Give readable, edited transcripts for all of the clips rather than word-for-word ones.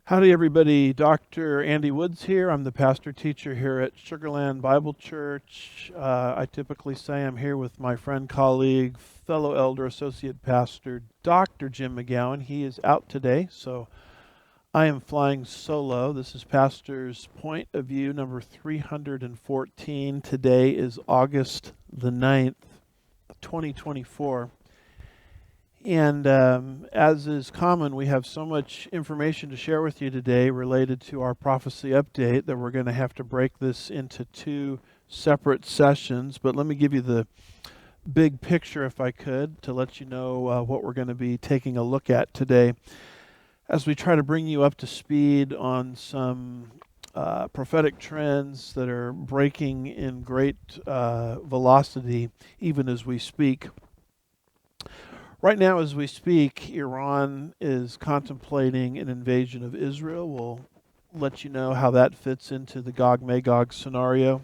Howdy everybody, Dr. Andy Woods here. I'm the pastor teacher here at Sugarland Bible Church. I typically say I'm here with my friend, colleague, fellow elder, associate pastor, Dr. Jim McGowan. He is out today, so I am flying solo. This is Pastor's Point of View number 314. Today is August the 9th, 2024. And as is common, we have so much information to share with you today related to our prophecy update that we're going to have to break this into two separate sessions. But let me give you the big picture, if I could, to let you know what we're going to be taking a look at today as we try to bring you up to speed on some prophetic trends that are breaking in great velocity even as we speak. Right now, as we speak, Iran is contemplating an invasion of Israel. We'll let you know how that fits into the Gog Magog scenario.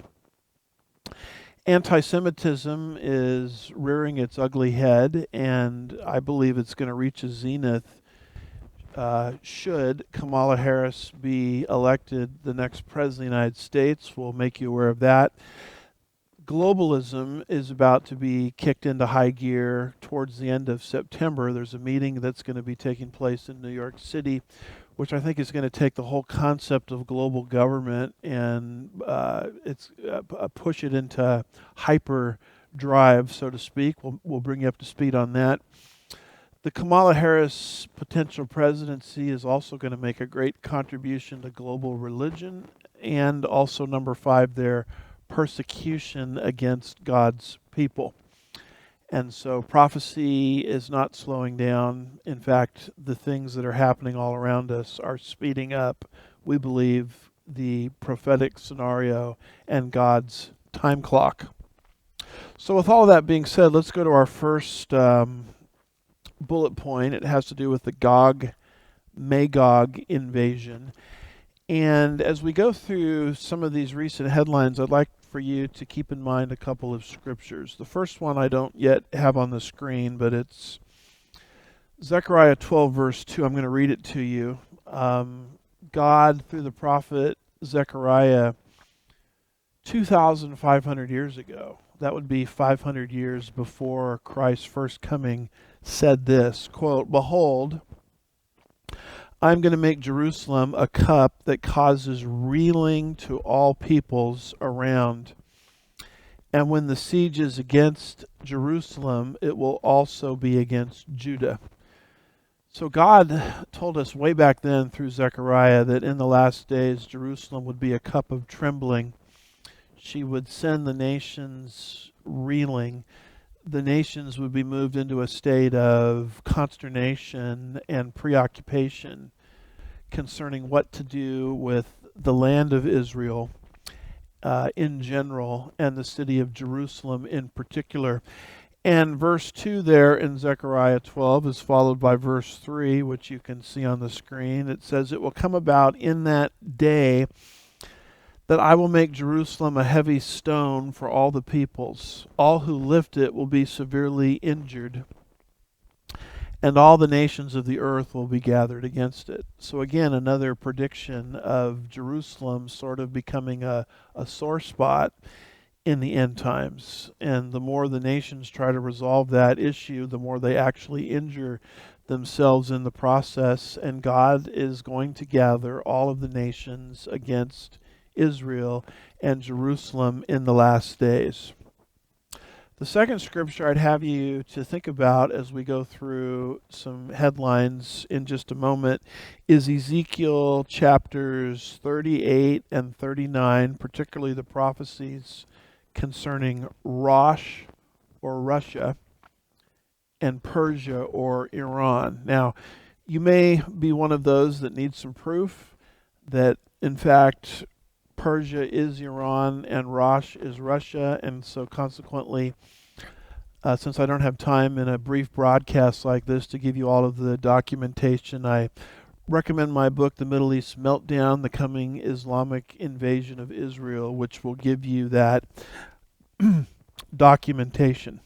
Antisemitism is rearing its ugly head, and I believe it's going to reach a zenith should Kamala Harris be elected the next president of the United States. We'll make you aware of that. Globalism is about to be kicked into high gear towards the end of September. There's a meeting that's going to be taking place in New York City, which I think is going to take the whole concept of global government and push it into hyper drive, so to speak. We'll bring you up to speed on that. The Kamala Harris potential presidency is also going to make a great contribution to global religion, and also number 5 there, persecution against God's people. And so prophecy is not slowing down. In fact, the things that are happening all around us are speeding up, we believe, the prophetic scenario and God's time clock. So with all that being said, let's go to our first bullet point. It has to do with the Gog Magog invasion. And as we go through some of these recent headlines, I'd like for you to keep in mind a couple of scriptures. The first one I don't yet have on the screen, but it's Zechariah 12 verse 2. I'm going to read it to you. God, through the prophet Zechariah, 2,500 years ago, that would be 500 years before Christ's first coming, said this, quote, "Behold, I'm going to make Jerusalem a cup that causes reeling to all peoples around. And when the siege is against Jerusalem, it will also be against Judah." So God told us way back then through Zechariah that in the last days, Jerusalem would be a cup of trembling. She would send the nations reeling. The nations would be moved into a state of consternation and preoccupation concerning what to do with the land of Israel in general and the city of Jerusalem in particular. And verse 2 there in Zechariah 12 is followed by verse 3, which you can see on the screen. It says, "It will come about in that day that I will make Jerusalem a heavy stone for all the peoples. All who lift it will be severely injured, and all the nations of the earth will be gathered against it." So again, another prediction of Jerusalem sort of becoming a sore spot in the end times. And the more the nations try to resolve that issue, the more they actually injure themselves in the process. And God is going to gather all of the nations against Israel and Jerusalem in the last days. The second scripture I'd have you to think about as we go through some headlines in just a moment is Ezekiel chapters 38 and 39, particularly the prophecies concerning Rosh or Russia and Persia or Iran. Now, you may be one of those that needs some proof that, in fact, Persia is Iran and Rosh is Russia, and so consequently, since I don't have time in a brief broadcast like this to give you all of the documentation, I recommend my book, The Middle East Meltdown, The Coming Islamic Invasion of Israel, which will give you that documentation.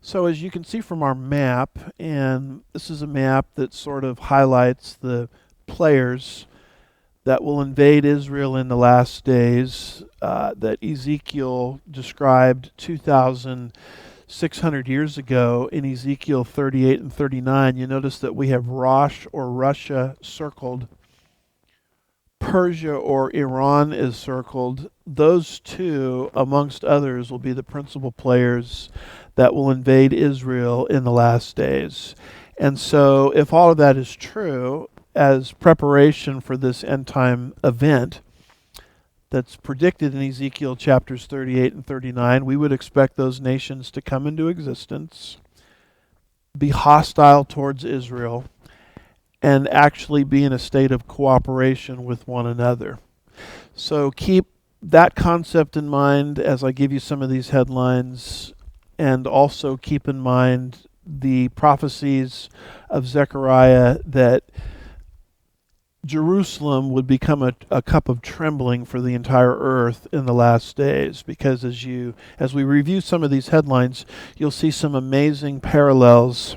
So as you can see from our map, and this is a map that sort of highlights the players that will invade Israel in the last days that Ezekiel described 2,600 years ago in Ezekiel 38 and 39. You notice that we have Rosh or Russia circled. Persia or Iran is circled. Those two, amongst others, will be the principal players that will invade Israel in the last days. And so, if all of that is true, as preparation for this end time event that's predicted in Ezekiel chapters 38 and 39, we would expect those nations to come into existence, be hostile towards Israel, and actually be in a state of cooperation with one another. So keep that concept in mind as I give you some of these headlines, and also keep in mind the prophecies of Zechariah that Jerusalem would become a cup of trembling for the entire earth in the last days, because as we review some of these headlines, you'll see some amazing parallels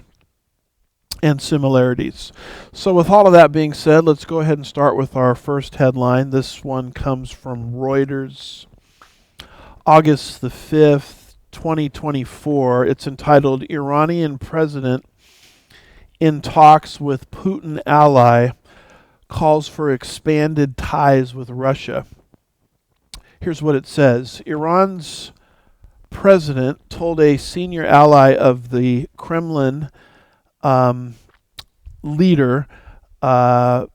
and similarities. So with all of that being said, let's go ahead and start with our first headline. This one comes from Reuters, August the 5th, 2024. It's entitled, Iranian President in Talks with Putin Ally Calls for Expanded Ties with Russia. Here's what it says. Iran's president told a senior ally of the Kremlin leader, ally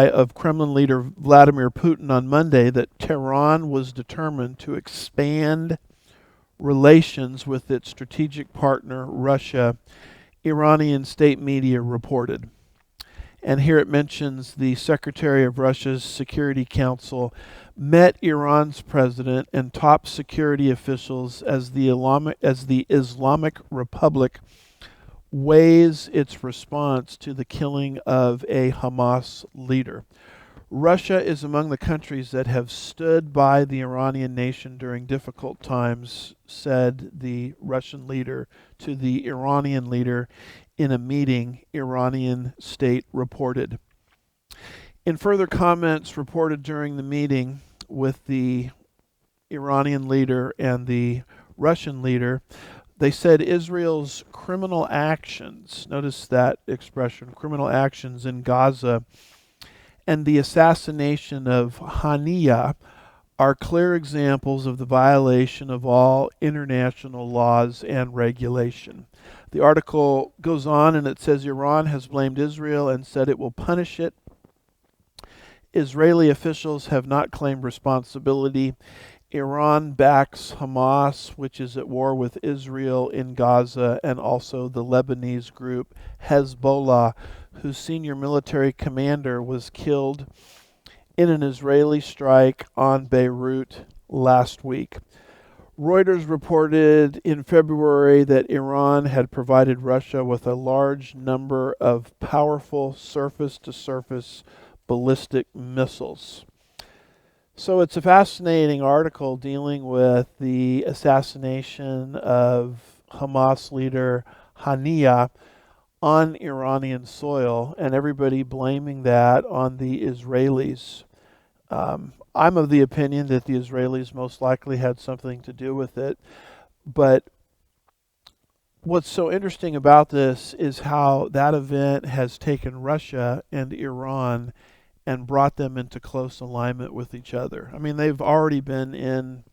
of Kremlin leader Vladimir Putin on Monday that Tehran was determined to expand relations with its strategic partner, Russia, Iranian state media reported. And here it mentions the Secretary of Russia's Security Council met Iran's president and top security officials as the Islamic Republic weighs its response to the killing of a Hamas leader. Russia is among the countries that have stood by the Iranian nation during difficult times, said the Russian leader to the Iranian leader in a meeting, Iranian state reported. In further comments reported during the meeting with the Iranian leader and the Russian leader, they said Israel's criminal actions, notice that expression, criminal actions in Gaza, and the assassination of Haniya are clear examples of the violation of all international laws and regulation. The article goes on and it says Iran has blamed Israel and said it will punish it. Israeli officials have not claimed responsibility. Iran backs Hamas, which is at war with Israel in Gaza, and also the Lebanese group Hezbollah, whose senior military commander was killed in an Israeli strike on Beirut last week. Reuters reported in February that Iran had provided Russia with a large number of powerful surface-to-surface ballistic missiles. So it's a fascinating article dealing with the assassination of Hamas leader Haniya on Iranian soil, and everybody blaming that on the Israelis. I'm of the opinion that the Israelis most likely had something to do with it. But what's so interesting about this is how that event has taken Russia and Iran and brought them into close alignment with each other. I mean, they've already been in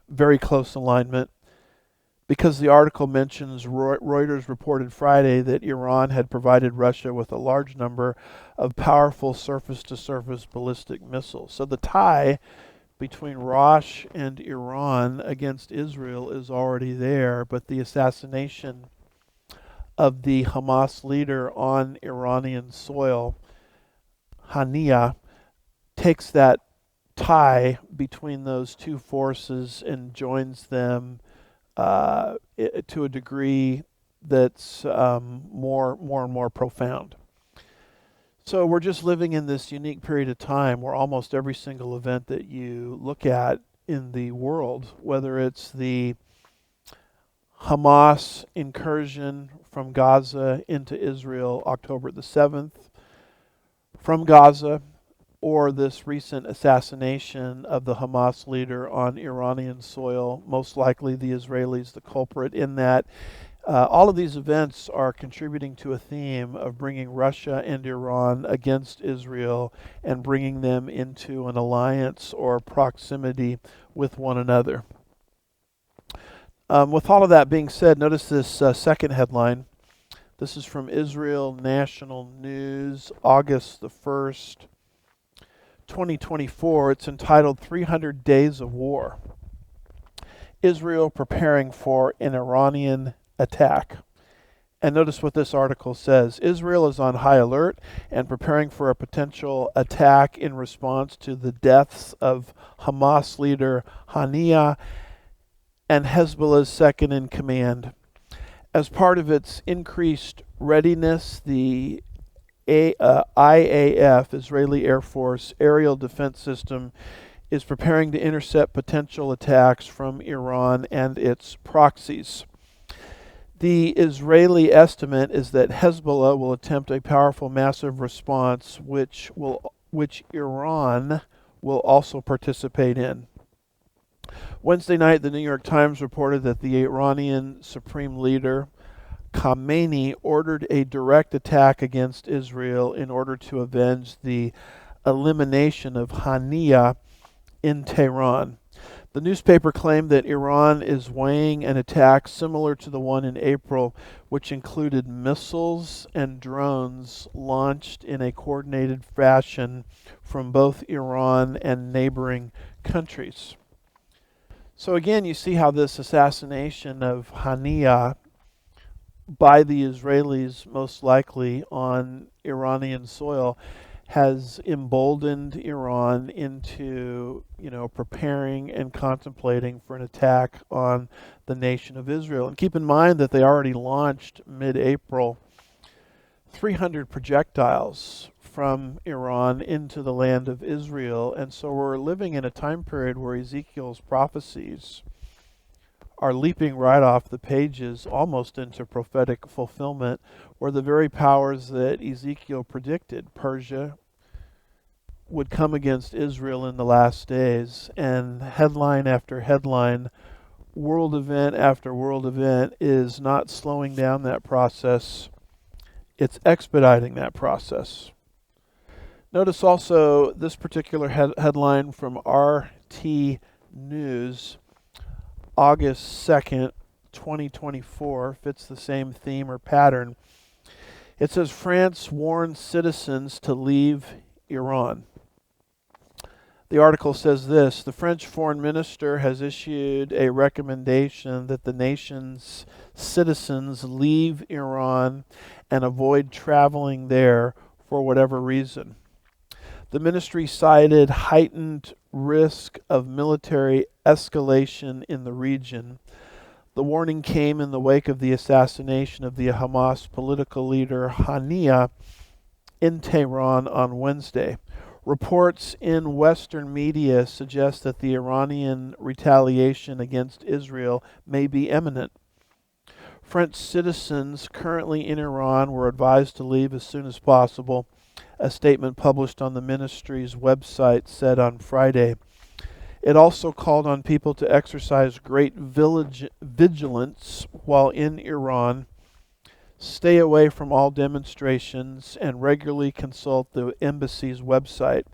very close alignment, because the article mentions Reuters reported Friday that Iran had provided Russia with a large number of powerful surface-to-surface ballistic missiles. So the tie between Rosh and Iran against Israel is already there, but the assassination of the Hamas leader on Iranian soil, Haniya, takes that tie between those two forces and joins them to a degree that's more and more profound. So we're just living in this unique period of time where almost every single event that you look at in the world, whether it's the Hamas incursion from Gaza into Israel October the 7th, from Gaza, or this recent assassination of the Hamas leader on Iranian soil, most likely the Israelis the culprit in that. All of these events are contributing to a theme of bringing Russia and Iran against Israel and bringing them into an alliance or proximity with one another. With all of that being said, notice this second headline. This is from Israel National News, August the 1st, 2024. It's entitled 300 Days of War. Israel preparing for an Iranian attack. And notice what this article says. Israel is on high alert and preparing for a potential attack in response to the deaths of Hamas leader Haniya and Hezbollah's second in command. As part of its increased readiness, the IAF, Israeli Air Force Aerial Defense System, is preparing to intercept potential attacks from Iran and its proxies. The Israeli estimate is that Hezbollah will attempt a powerful, massive response, which Iran will also participate in. Wednesday night, the New York Times reported that the Iranian Supreme Leader Khamenei ordered a direct attack against Israel in order to avenge the elimination of Haniya in Tehran. The newspaper claimed that Iran is weighing an attack similar to the one in April, which included missiles and drones launched in a coordinated fashion from both Iran and neighboring countries. So again, you see how this assassination of Haniya by the Israelis, most likely on Iranian soil, has emboldened Iran into, preparing and contemplating for an attack on the nation of Israel. And keep in mind that they already launched mid-April 300 projectiles from Iran into the land of Israel. And so we're living in a time period where Ezekiel's prophecies are leaping right off the pages almost into prophetic fulfillment, where the very powers that Ezekiel predicted, Persia, would come against Israel in the last days. And headline after headline, world event after world event is not slowing down that process. It's expediting that process. Notice also this particular headline from RT News, August 2nd, 2024, fits the same theme or pattern. It says France warns citizens to leave Iran. The article says this: the French foreign minister has issued a recommendation that the nation's citizens leave Iran and avoid traveling there for whatever reason. The ministry cited heightened risk of military escalation in the region. The warning came in the wake of the assassination of the Hamas political leader Haniya in Tehran on Wednesday. Reports in Western media suggest that the Iranian retaliation against Israel may be imminent. French citizens currently in Iran were advised to leave as soon as possible, a statement published on the ministry's website said on Friday. It also called on people to exercise great vigilance while in Iran, stay away from all demonstrations, and regularly consult the embassy's website.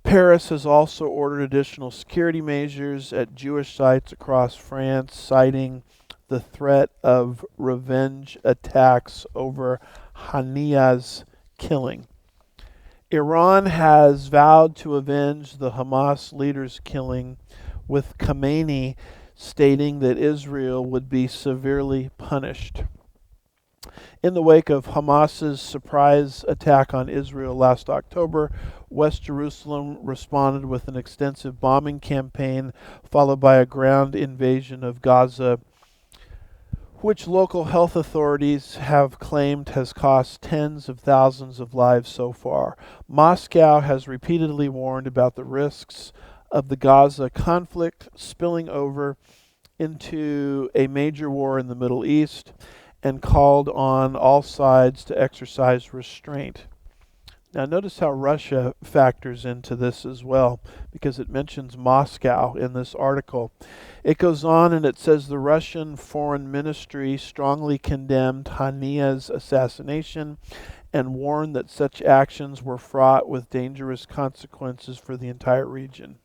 Paris has also ordered additional security measures at Jewish sites across France, citing the threat of revenge attacks over Haniya's killing. Iran has vowed to avenge the Hamas leader's killing, with Khamenei stating that Israel would be severely punished. In the wake of Hamas's surprise attack on Israel last October, West Jerusalem responded with an extensive bombing campaign, followed by a ground invasion of Gaza, which local health authorities have claimed has cost tens of thousands of lives so far. Moscow has repeatedly warned about the risks of the Gaza conflict spilling over into a major war in the Middle East and called on all sides to exercise restraint. Now, notice how Russia factors into this as well, because it mentions Moscow in this article. It goes on and it says the Russian Foreign Ministry strongly condemned Haniya's assassination and warned that such actions were fraught with dangerous consequences for the entire region.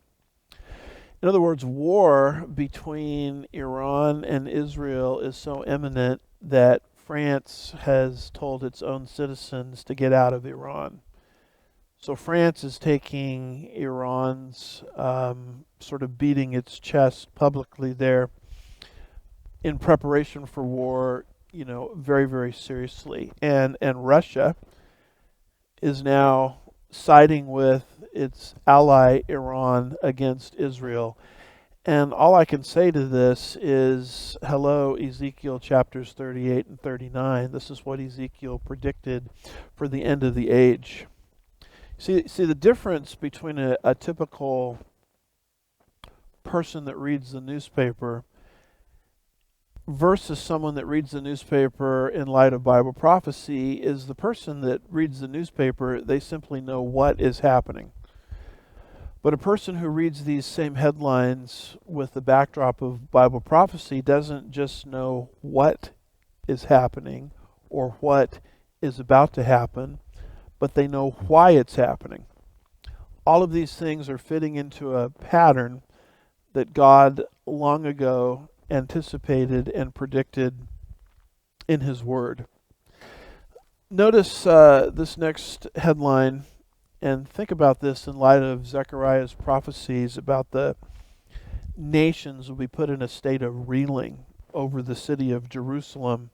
In other words, war between Iran and Israel is so imminent that France has told its own citizens to get out of Iran. So France is taking Iran's sort of beating its chest publicly there in preparation for war, very, very seriously. And Russia is now siding with its ally Iran against Israel. And all I can say to this is, hello, Ezekiel chapters 38 and 39. This is what Ezekiel predicted for the end of the age. See the difference between a typical person that reads the newspaper versus someone that reads the newspaper in light of Bible prophecy is the person that reads the newspaper, they simply know what is happening. But a person who reads these same headlines with the backdrop of Bible prophecy doesn't just know what is happening or what is about to happen, but they know why it's happening. All of these things are fitting into a pattern that God long ago anticipated and predicted in His Word. Notice this next headline and think about this in light of Zechariah's prophecies about the nations will be put in a state of reeling over the city of Jerusalem.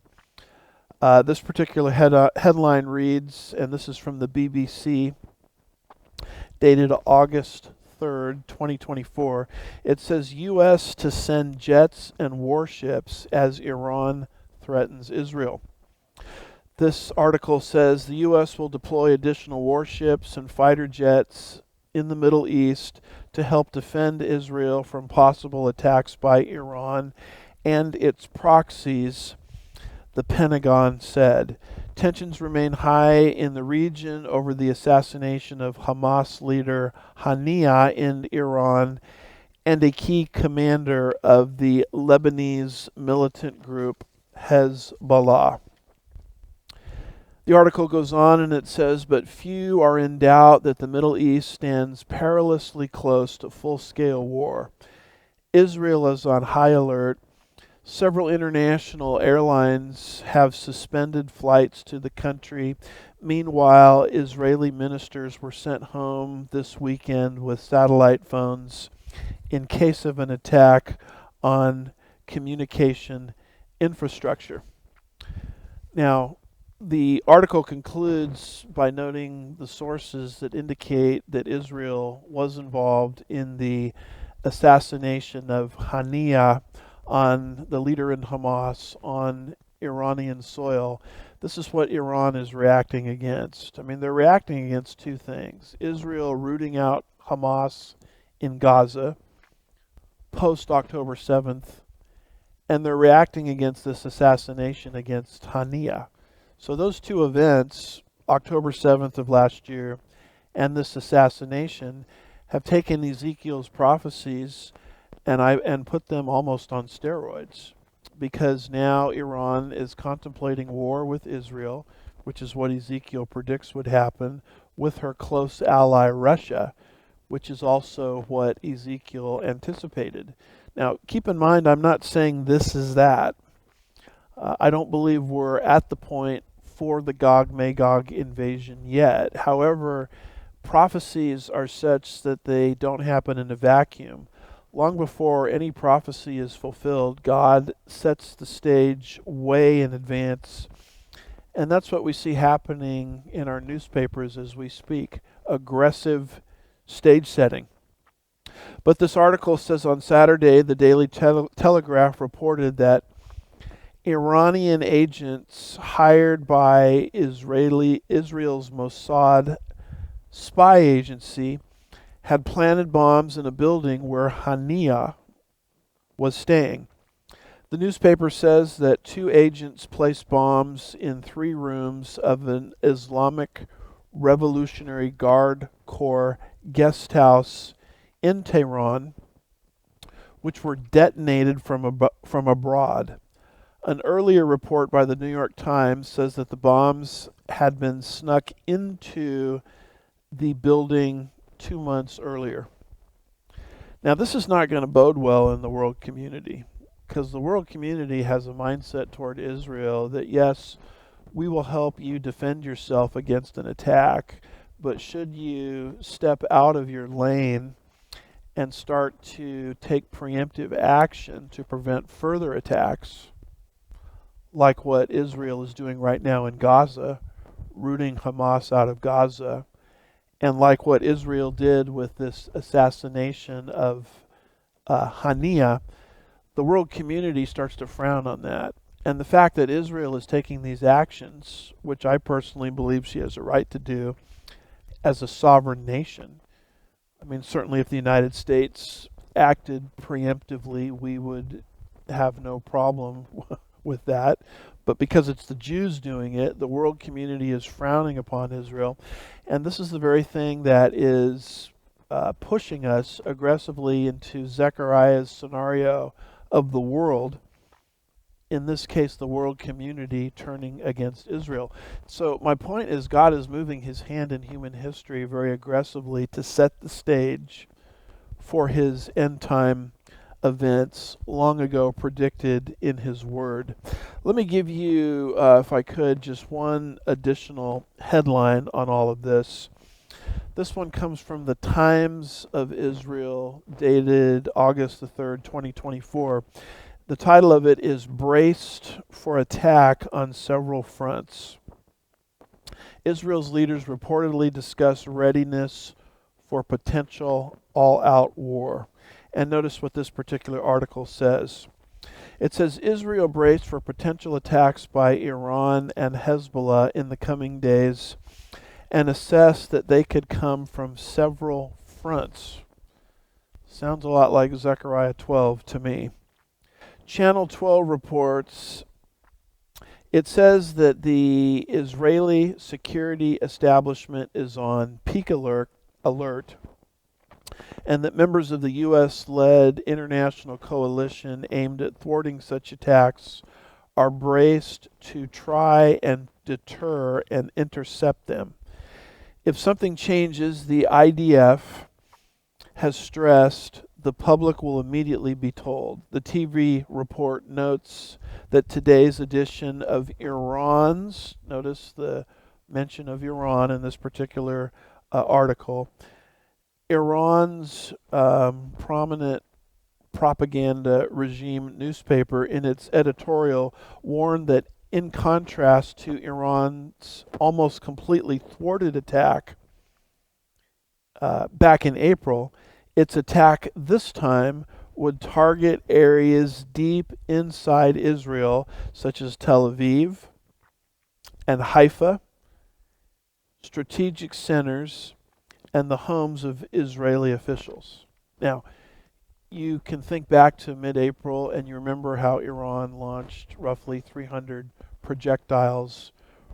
This particular headline reads, and this is from the BBC, dated August 3rd, 2024. It says, U.S. to send jets and warships as Iran threatens Israel. This article says the U.S. will deploy additional warships and fighter jets in the Middle East to help defend Israel from possible attacks by Iran and its proxies, the Pentagon said. Tensions remain high in the region over the assassination of Hamas leader Haniya in Iran and a key commander of the Lebanese militant group Hezbollah. The article goes on and it says, but few are in doubt that the Middle East stands perilously close to full-scale war. Israel is on high alert. Several international airlines have suspended flights to the country. Meanwhile, Israeli ministers were sent home this weekend with satellite phones in case of an attack on communication infrastructure. Now, the article concludes by noting the sources that indicate that Israel was involved in the assassination of Haniya, on the leader in Hamas, on Iranian soil. This is what Iran is reacting against. I mean, they're reacting against two things. Israel rooting out Hamas in Gaza post-October 7th, and they're reacting against this assassination against Haniya. So those two events, October 7th of last year and this assassination, have taken Ezekiel's prophecies and put them almost on steroids, because now Iran is contemplating war with Israel, which is what Ezekiel predicts would happen, with her close ally Russia, which is also what Ezekiel anticipated. Now, keep in mind, I'm not saying this is that. I don't believe we're at the point for the Gog Magog invasion yet. However, prophecies are such that they don't happen in a vacuum. Long before any prophecy is fulfilled, God sets the stage way in advance. And that's what we see happening in our newspapers as we speak. Aggressive stage setting. But this article says on Saturday, the Daily Telegraph reported that Iranian agents hired by Israel's Mossad spy agency had planted bombs in a building where Haniya was staying. The newspaper says that two agents placed bombs in 3 rooms of an Islamic Revolutionary Guard Corps guest house in Tehran, which were detonated from abroad. An earlier report by the New York Times says that the bombs had been snuck into the building 2 months earlier. Now, this is not going to bode well in the world community, because the world community has a mindset toward Israel that, yes, we will help you defend yourself against an attack, but should you step out of your lane and start to take preemptive action to prevent further attacks, like what Israel is doing right now in Gaza, rooting Hamas out of Gaza, and like what Israel did with this assassination of Hania, the world community starts to frown on that. And the fact that Israel is taking these actions, which I personally believe she has a right to do as a sovereign nation. I mean, certainly if the United States acted preemptively, we would have no problem with that. But because it's the Jews doing it, the world community is frowning upon Israel. And this is the very thing that is pushing us aggressively into Zechariah's scenario of the world, in this case the world community turning against Israel. So my point is, God is moving his hand in human history very aggressively to set the stage for his end time events long ago predicted in his word. Let me give you, if I could, just one additional headline on all of this. This one comes from the Times of Israel, dated August the 3rd, 2024. The title of it is "Braced for Attack on Several Fronts." Israel's leaders reportedly discuss readiness for potential all-out war. And notice what this particular article says. It says, Israel braced for potential attacks by Iran and Hezbollah in the coming days and assessed that they could come from several fronts. Sounds a lot like Zechariah 12 to me. Channel 12 reports, it says that the Israeli security establishment is on peak alert, and that members of the U.S.-led international coalition aimed at thwarting such attacks are braced to try and deter and intercept them. If something changes, the IDF has stressed the public will immediately be told. The TV report notes that today's edition of Iran's, notice the mention of Iran in this particular article, Iran's prominent propaganda regime newspaper in its editorial warned that in contrast to Iran's almost completely thwarted attack back in April, its attack this time would target areas deep inside Israel, such as Tel Aviv and Haifa, strategic centers, and the homes of Israeli officials. Now, you can think back to mid-April and you remember how Iran launched roughly 300 projectiles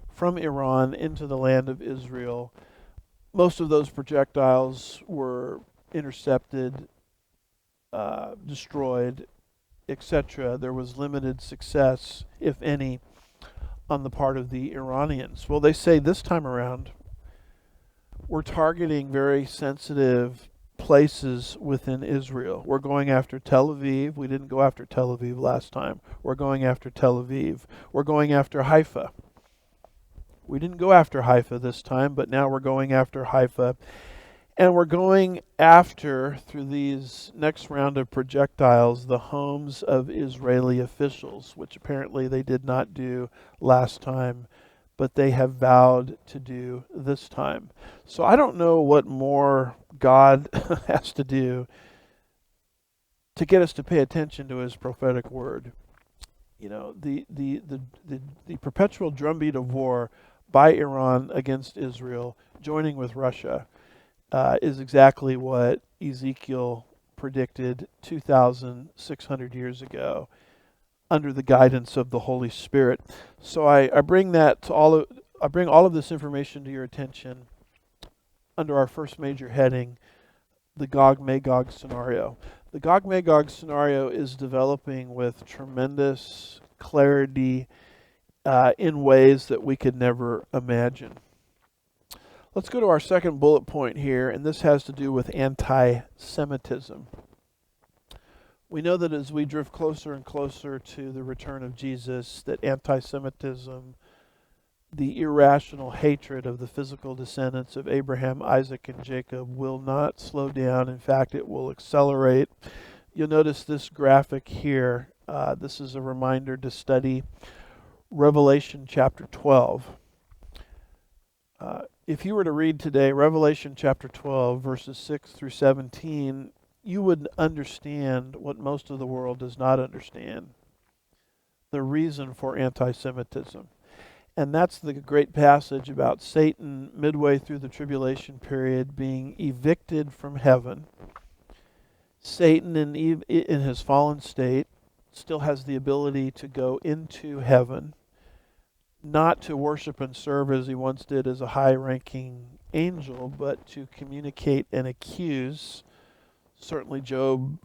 from Iran into the land of Israel. Most of those projectiles were intercepted, destroyed, etc. There was limited success, if any, on the part of the Iranians. Well, they say this time around, we're targeting very sensitive places within Israel. We're going after Tel Aviv. We didn't go after Tel Aviv last time. We're going after Tel Aviv. We're going after Haifa. We didn't go after Haifa this time, but now we're going after Haifa. And we're going after, through these next round of projectiles, the homes of Israeli officials, which apparently they did not do last time, but they have vowed to do this time. So I don't know what more God has to do to get us to pay attention to his prophetic word. You know, the perpetual drumbeat of war by Iran against Israel, joining with Russia, is exactly what Ezekiel predicted 2,600 years ago under the guidance of the Holy Spirit. So I bring that to I bring all of this information to your attention under our first major heading, the Gog Magog scenario. The Gog Magog scenario is developing with tremendous clarity in ways that we could never imagine. Let's go to our second bullet point here, and this has to do with anti-Semitism. We know that as we drift closer and closer to the return of Jesus, that anti-Semitism, the irrational hatred of the physical descendants of Abraham, Isaac, and Jacob will not slow down. In fact, it will accelerate. You'll notice this graphic here. This is a reminder to study Revelation chapter 12. If you were to read today Revelation chapter 12, verses 6 through 17, you would understand what most of the world does not understand: the reason for anti-Semitism. And that's the great passage about Satan midway through the tribulation period being evicted from heaven. Satan in his fallen state still has the ability to go into heaven, not to worship and serve as he once did as a high-ranking angel, but to communicate and accuse. Certainly Job,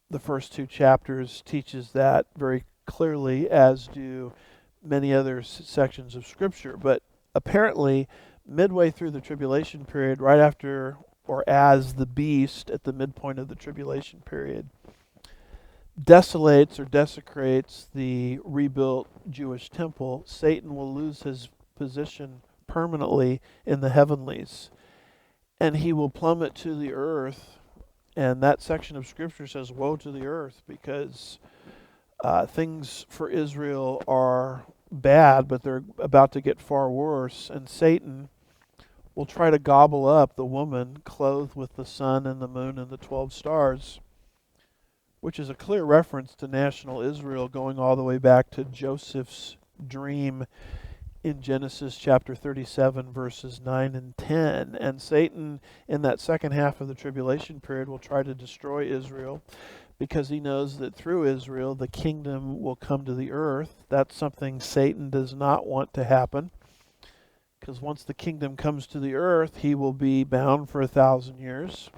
the first 2 chapters, teaches that very clearly, as do many other sections of Scripture. But apparently, midway through the tribulation period, right after or as the beast at the midpoint of the tribulation period desolates or desecrates the rebuilt Jewish temple, Satan will lose his position permanently in the heavenlies, and he will plummet to the earth. And that section of Scripture says, woe to the earth, because things for Israel are bad, but they're about to get far worse, and Satan will try to gobble up the woman clothed with the sun and the moon and the 12 stars, which is a clear reference to national Israel going all the way back to Joseph's dream in Genesis chapter 37, verses 9 and 10. And Satan, in that second half of the tribulation period, will try to destroy Israel, because he knows that through Israel the kingdom will come to the earth. That's something Satan does not want to happen, because once the kingdom comes to the earth, he will be bound for 1,000 years.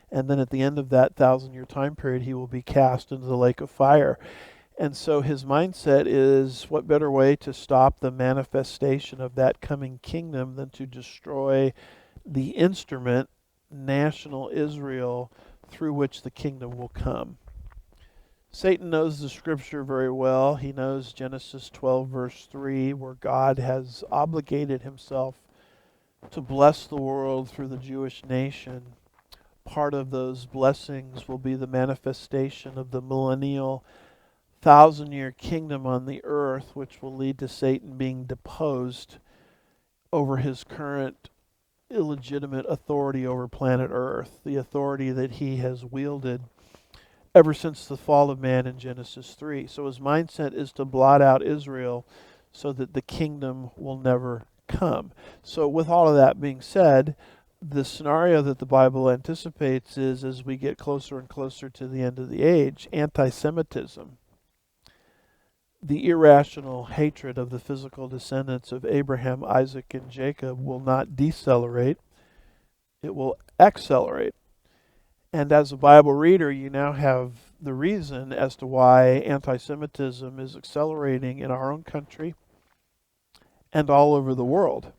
And then at the end of that 1,000-year time period, he will be cast into the lake of fire. And so his mindset is, what better way to stop the manifestation of that coming kingdom than to destroy the instrument, national Israel, through which the kingdom will come. Satan knows the Scripture very well. He knows Genesis 12, verse 3, where God has obligated himself to bless the world through the Jewish nation. Part of those blessings will be the manifestation of the millennial 1,000-year kingdom on the earth, which will lead to Satan being deposed over his current illegitimate authority over planet Earth, the authority that he has wielded ever since the fall of man in Genesis 3. So his mindset is to blot out Israel so that the kingdom will never come. So with all of that being said, the scenario that the Bible anticipates is, as we get closer and closer to the end of the age, anti-Semitism, the irrational hatred of the physical descendants of Abraham, Isaac, and Jacob, will not decelerate. It will accelerate. And as a Bible reader, you now have the reason as to why anti-Semitism is accelerating in our own country and all over the world.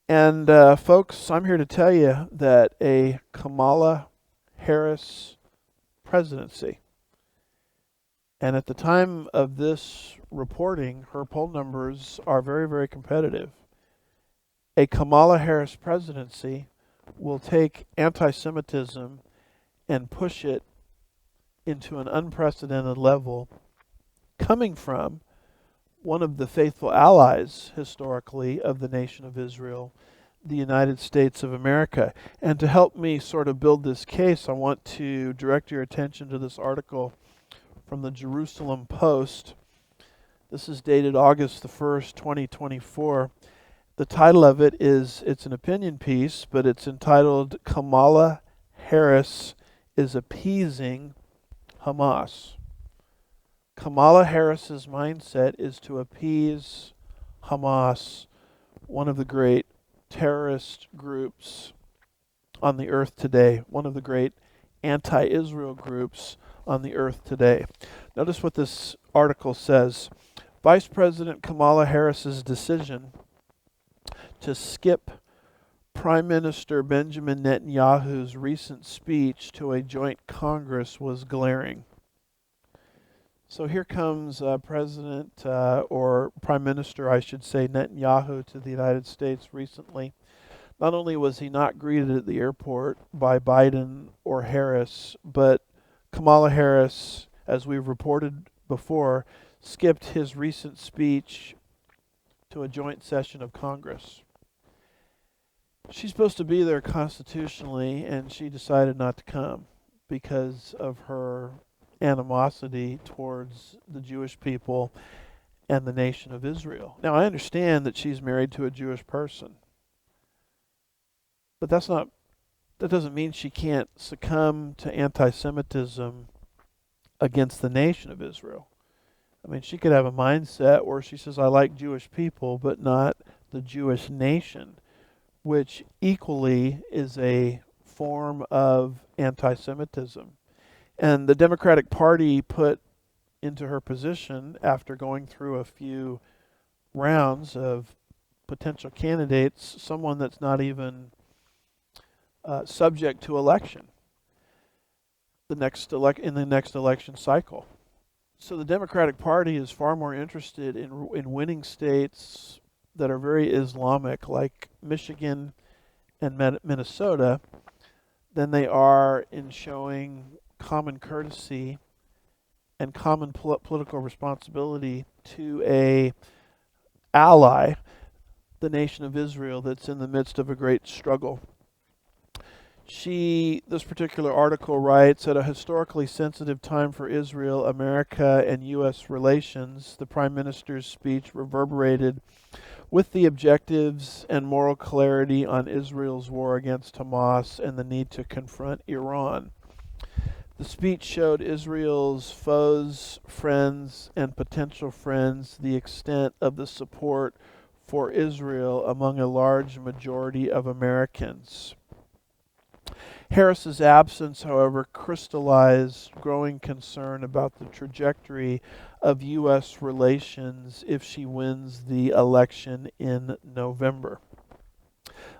And folks, I'm here to tell you that a Kamala Harris presidency, and at the time of this reporting, her poll numbers are very, very competitive. A Kamala Harris presidency will take anti-Semitism and push it into an unprecedented level, coming from one of the faithful allies, historically, of the nation of Israel, the United States of America. And to help me sort of build this case, I want to direct your attention to this article from the Jerusalem Post. This is dated August the 1st, 2024. The title of it is, it's an opinion piece, but it's entitled, Kamala Harris is Appeasing Hamas. Kamala Harris's mindset is to appease Hamas one of the great terrorist groups on the earth today, one of the great anti-Israel groups on the earth today. Notice what this article says. Vice President Kamala Harris's decision to skip Prime Minister Benjamin Netanyahu's recent speech to a joint Congress was glaring. So here comes President, or Prime Minister, I should say, Netanyahu to the United States recently. Not only was he not greeted at the airport by Biden or Harris, but Kamala Harris, as we've reported before, skipped his recent speech to a joint session of Congress. She's supposed to be there constitutionally, and she decided not to come because of her animosity towards the Jewish people and the nation of Israel. Now, I understand that she's married to a Jewish person, but that doesn't mean she can't succumb to anti-Semitism against the nation of Israel. I mean, she could have a mindset where she says, I like Jewish people, but not the Jewish nation, which equally is a form of anti-Semitism. And the Democratic Party put into her position, after going through a few rounds of potential candidates, someone that's not even subject to election in the next election cycle. So the Democratic Party is far more interested in winning states that are very Islamic, like Michigan and Minnesota, than they are in showing common courtesy and common political responsibility to a ally, the nation of Israel, that's in the midst of a great struggle. This particular article writes, at a historically sensitive time for Israel, America, and U.S. relations, the Prime Minister's speech reverberated with the objectives and moral clarity on Israel's war against Hamas and the need to confront Iran. The speech showed Israel's foes, friends, and potential friends the extent of the support for Israel among a large majority of Americans. Harris's absence, however, crystallized growing concern about the trajectory of U.S. relations if she wins the election in November.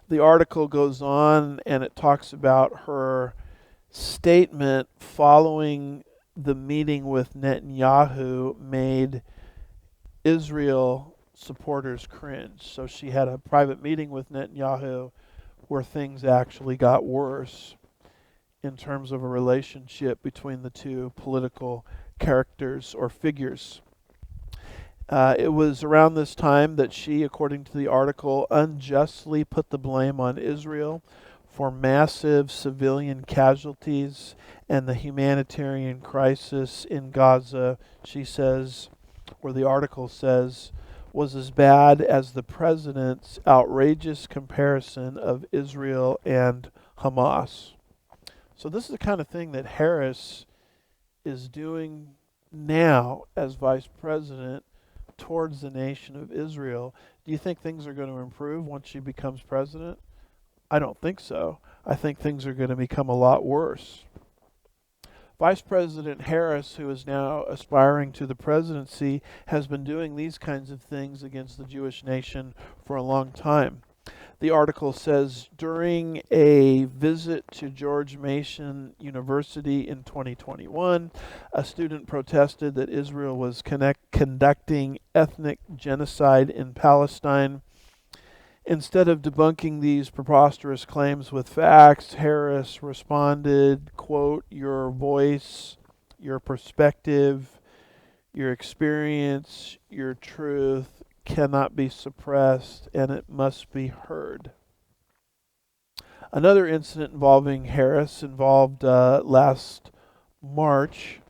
The article goes on and it talks about her statement following the meeting with Netanyahu made Israel supporters cringe. So she had a private meeting with Netanyahu where things actually got worse in terms of a relationship between the two political characters or figures. It was around this time that she, according to the article, unjustly put the blame on Israel for massive civilian casualties and the humanitarian crisis in Gaza, she says, or the article says, was as bad as the president's outrageous comparison of Israel and Hamas. So this is the kind of thing that Harris is doing now as vice president towards the nation of Israel. Do you think things are going to improve once she becomes president? I don't think so. I think things are going to become a lot worse. Vice President Harris, who is now aspiring to the presidency, has been doing these kinds of things against the Jewish nation for a long time. The article says, during a visit to George Mason University in 2021, a student protested that Israel was conducting ethnic genocide in Palestine. Instead of debunking these preposterous claims with facts, Harris responded, quote, your voice, your perspective, your experience, your truth cannot be suppressed and it must be heard. Another incident involving Harris involved last March.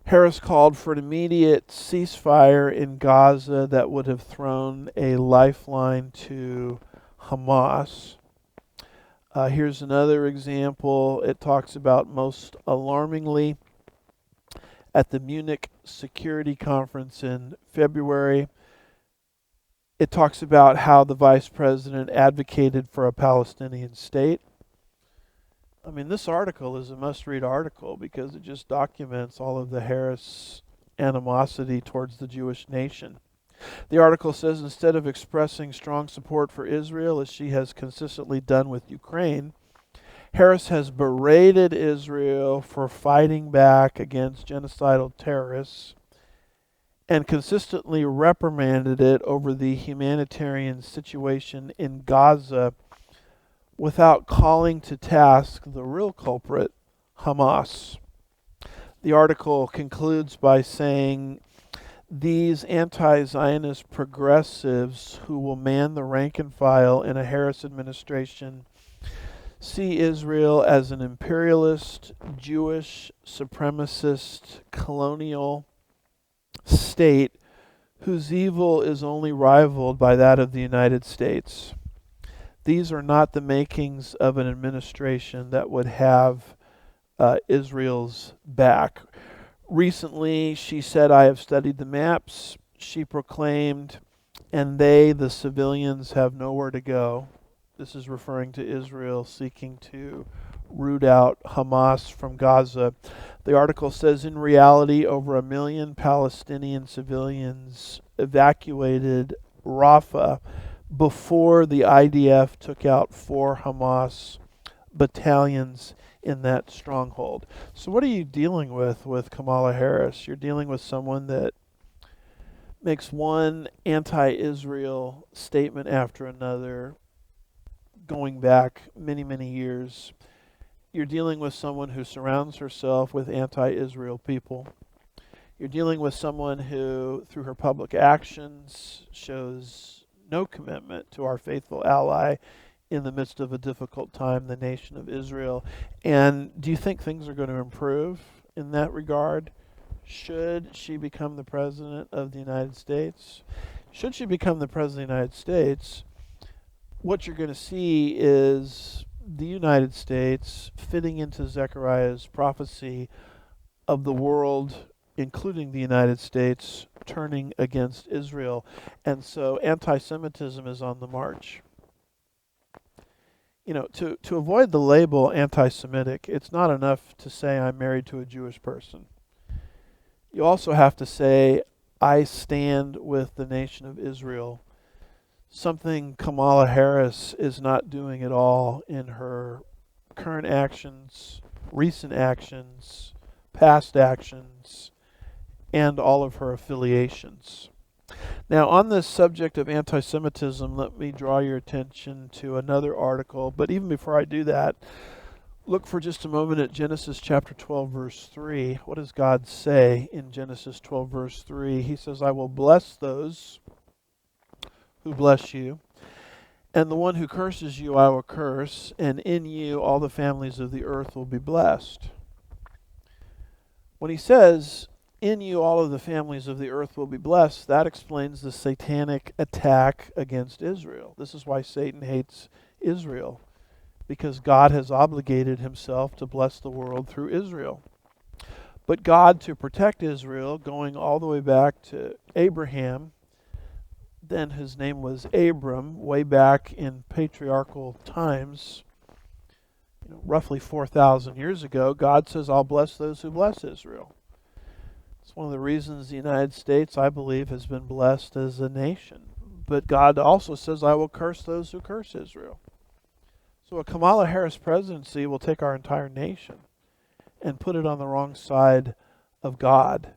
Harris called for an immediate ceasefire in Gaza that would have thrown a lifeline to Hamas. Here's another example. It talks about, most alarmingly, at the Munich Security Conference in February, It talks about how the vice president advocated for a Palestinian state. I mean, this article is a must-read article because it just documents all of the Harris animosity towards the Jewish nation. The article says instead of expressing strong support for Israel, as she has consistently done with Ukraine, Harris has berated Israel for fighting back against genocidal terrorists and consistently reprimanded it over the humanitarian situation in Gaza without calling to task the real culprit, Hamas. The article concludes by saying, these anti-Zionist progressives who will man the rank and file in a Harris administration see Israel as an imperialist, Jewish, supremacist, colonial state whose evil is only rivaled by that of the United States. These are not the makings of an administration that would have Israel's back. Recently, she said, I have studied the maps. She proclaimed, and they, the civilians, have nowhere to go. This is referring to Israel seeking to root out Hamas from Gaza. The article says, in reality, over 1 million Palestinian civilians evacuated Rafah before the IDF took out 4 Hamas battalions in that stronghold. So what are you dealing with Kamala Harris? You're dealing with someone that makes one anti-Israel statement after another, going back many, many years. You're dealing with someone who surrounds herself with anti-Israel people. You're dealing with someone who, through her public actions, shows no commitment to our faithful ally in the midst of a difficult time, the nation of Israel. And do you think things are going to improve in that regard? Should she become the President of the United States? Should she become the President of the United States, what you're going to see is the United States fitting into Zechariah's prophecy of the world, including the United States, turning against Israel. And so anti-Semitism is on the march. You know, to avoid the label anti-Semitic, it's not enough to say I'm married to a Jewish person. You also have to say, I stand with the nation of Israel. Something Kamala Harris is not doing at all in her current actions, recent actions, past actions, and all of her affiliations. Now, on this subject of anti-Semitism, let me draw your attention to another article. But even before I do that, look for just a moment at Genesis chapter 12, verse 3. What does God say in Genesis 12, verse 3? He says, I will bless those who bless you, and the one who curses you I will curse, and in you all the families of the earth will be blessed. When he says, in you all of the families of the earth will be blessed, that explains the satanic attack against Israel. This is why Satan hates Israel, because God has obligated himself to bless the world through Israel. But God, to protect Israel, going all the way back to Abraham, then his name was Abram, way back in patriarchal times, roughly 4,000 years ago, God says, I'll bless those who bless Israel. It's one of the reasons the United States, I believe, has been blessed as a nation. But God also says, I will curse those who curse Israel. So a Kamala Harris presidency will take our entire nation and put it on the wrong side of God.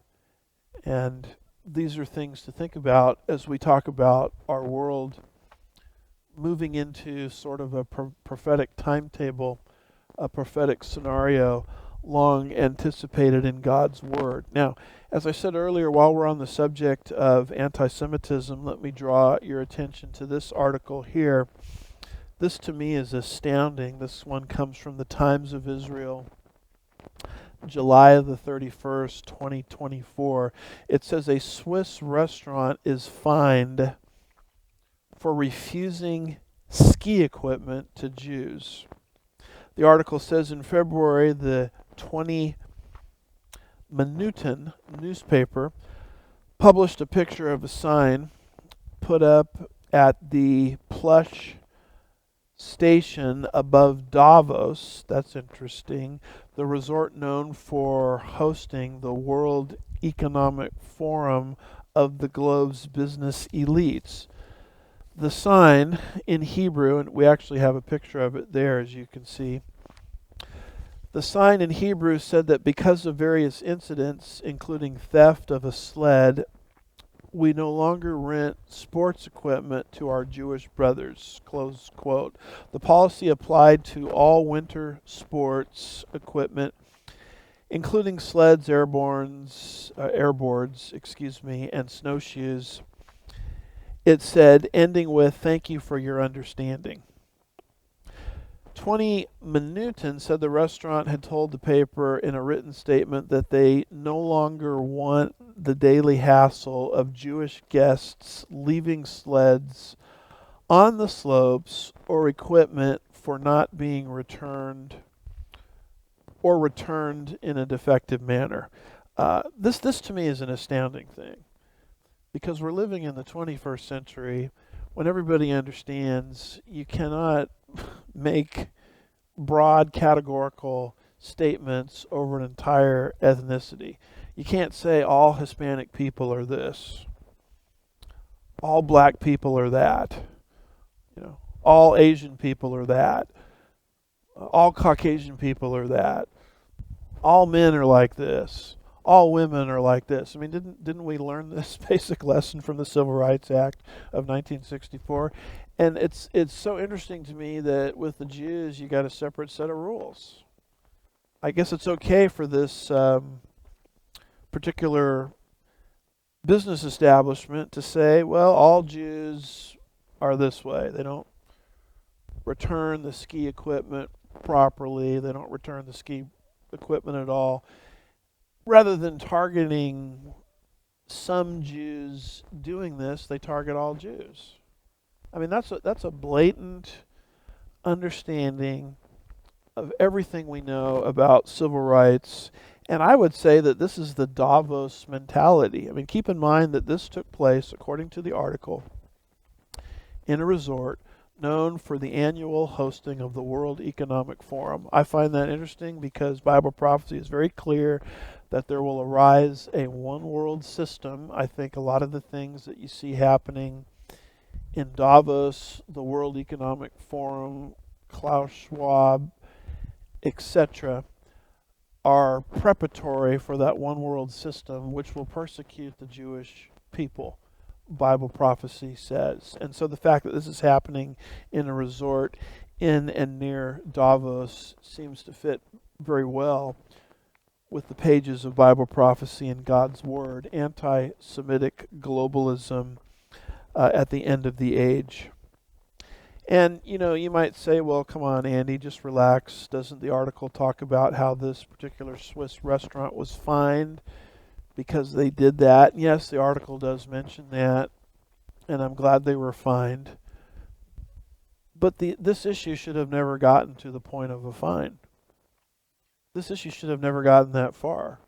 And these are things to think about as we talk about our world moving into sort of a prophetic timetable, a prophetic scenario long anticipated in God's Word. Now, as I said earlier, while we're on the subject of anti-Semitism, let me draw your attention to this article here. This to me is astounding. This one comes from the Times of Israel, July the 31st, 2024. It says a Swiss restaurant is fined for refusing ski equipment to Jews. The article says in February, the 20 Minuten newspaper published a picture of a sign put up at the plush station above Davos. That's interesting. The resort known for hosting the World Economic Forum of the globe's business elites. The sign in Hebrew, and we actually have a picture of it there, as you can see. The sign in Hebrew said that because of various incidents, including theft of a sled, we no longer rent sports equipment to our Jewish brothers, close quote. The policy applied to all winter sports equipment, including sleds, airboards, and snowshoes. It said, ending with, "Thank you for your understanding." 20 Minuten said the restaurant had told the paper in a written statement that they no longer want the daily hassle of Jewish guests leaving sleds on the slopes or equipment for not being returned or returned in a defective manner. This to me is an astounding thing, because we're living in the 21st century when everybody understands you cannot make broad categorical statements over an entire ethnicity. You can't say all Hispanic people are this, all black people are that, all Asian people are that, all Caucasian people are that, all men are like this, all women are like this. I mean, didn't we learn this basic lesson from the Civil Rights Act of 1964? And it's so interesting to me that with the Jews, you got a separate set of rules. I guess it's okay for this particular business establishment to say, well, all Jews are this way. They don't return the ski equipment properly. They don't return the ski equipment at all. Rather than targeting some Jews doing this, they target all Jews. I mean, that's a blatant understanding of everything we know about civil rights. And I would say that this is the Davos mentality. I mean, keep in mind that this took place, according to the article, in a resort known for the annual hosting of the World Economic Forum. I find that interesting because Bible prophecy is very clear that there will arise a one world system. I think a lot of the things that you see happening in Davos, the World Economic Forum, Klaus Schwab, etc., are preparatory for that one world system which will persecute the Jewish people, Bible prophecy says. And so the fact that this is happening in a resort in and near Davos seems to fit very well with the pages of Bible prophecy and God's Word, anti-Semitic globalism at the end of the age. And, you might say, well, come on, Andy, just relax. Doesn't the article talk about how this particular Swiss restaurant was fined because they did that? And yes, the article does mention that, and I'm glad they were fined. But this issue should have never gotten to the point of a fine. This issue should have never gotten that far,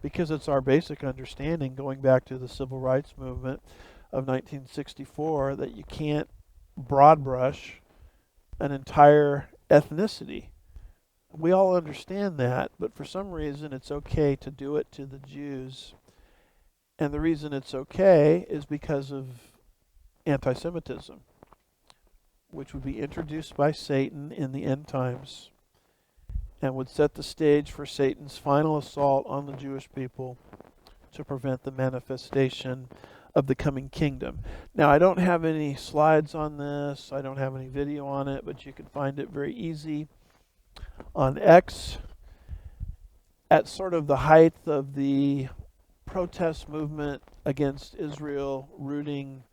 because it's our basic understanding, going back to the Civil Rights Movement of 1964, that you can't broad brush an entire ethnicity. We all understand that, but for some reason it's okay to do it to the Jews. And the reason it's okay is because of antisemitism, which would be introduced by Satan in the end times and would set the stage for Satan's final assault on the Jewish people to prevent the manifestation of the coming kingdom. Now, I don't have any slides on this. I don't have any video on it, but you can find it very easy on X. At sort of the height of the protest movement against Israel rooting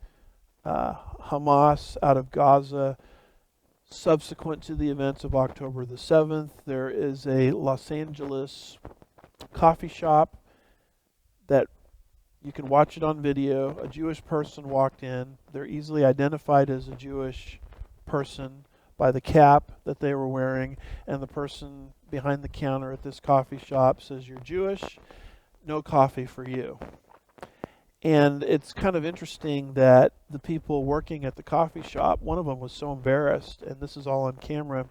Hamas out of Gaza, subsequent to the events of October the 7th, there is a Los Angeles coffee shop that you can watch it on video. A Jewish person walked in. They're easily identified as a Jewish person by the cap that they were wearing, and the person behind the counter at this coffee shop says, "You're Jewish, no coffee for you." And it's kind of interesting that the people working at the coffee shop, one of them was so embarrassed, and this is all on camera,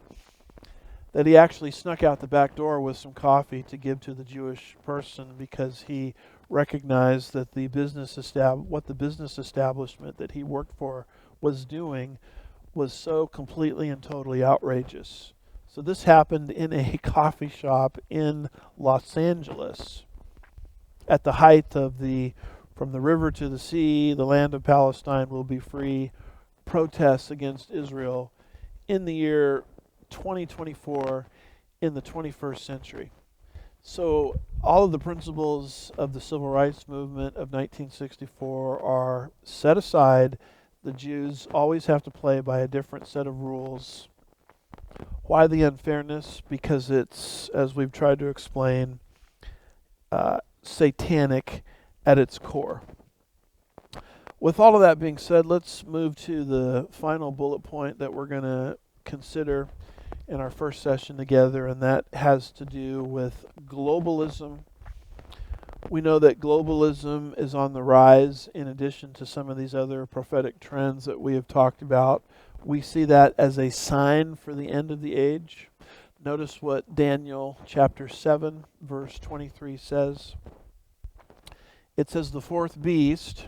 that he actually snuck out the back door with some coffee to give to the Jewish person because he recognized that what the business establishment that he worked for was doing was so completely and totally outrageous. So this happened in a coffee shop in Los Angeles at the height of the "From the river to the sea, the land of Palestine will be free" protests against Israel in the year 2024 in the 21st century. So all of the principles of the civil rights movement of 1964 are set aside. The Jews always have to play by a different set of rules. Why the unfairness? Because it's, as we've tried to explain, satanic at its core. With all of that being said, let's move to the final bullet point that we're going to consider in our first session together, and that has to do with globalism. We know that globalism is on the rise in addition to some of these other prophetic trends that we have talked about. We see that as a sign for the end of the age. Notice what Daniel chapter 7 verse 23 says. It says the fourth beast,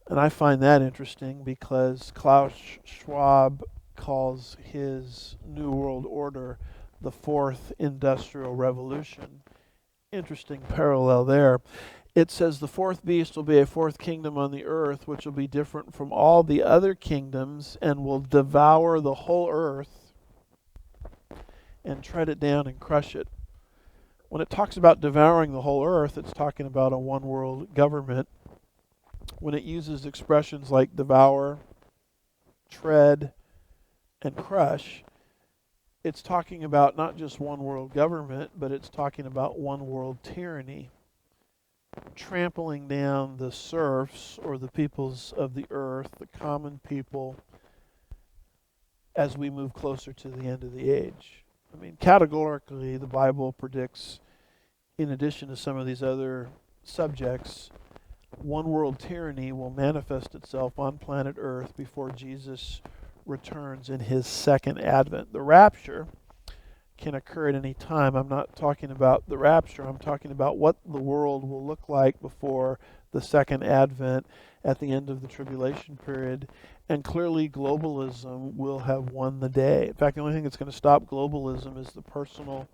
and I find that interesting because Klaus Schwab calls his New World Order the fourth industrial revolution. Interesting parallel there. It says the fourth beast will be a fourth kingdom on the earth, which will be different from all the other kingdoms and will devour the whole earth and tread it down and crush it. When it talks about devouring the whole earth, it's talking about a one world government. When it uses expressions like devour, tread, and crush, it's talking about not just one world government, but it's talking about one world tyranny, trampling down the serfs or the peoples of the earth, the common people, as we move closer to the end of the age. I mean, categorically, the Bible predicts, in addition to some of these other subjects, one world tyranny will manifest itself on planet Earth before Jesus returns in his second advent. The rapture can occur at any time. I'm not talking about the rapture. I'm talking about what the world will look like before the second advent at the end of the tribulation period. And clearly globalism will have won the day. In fact, the only thing that's going to stop globalism is the personal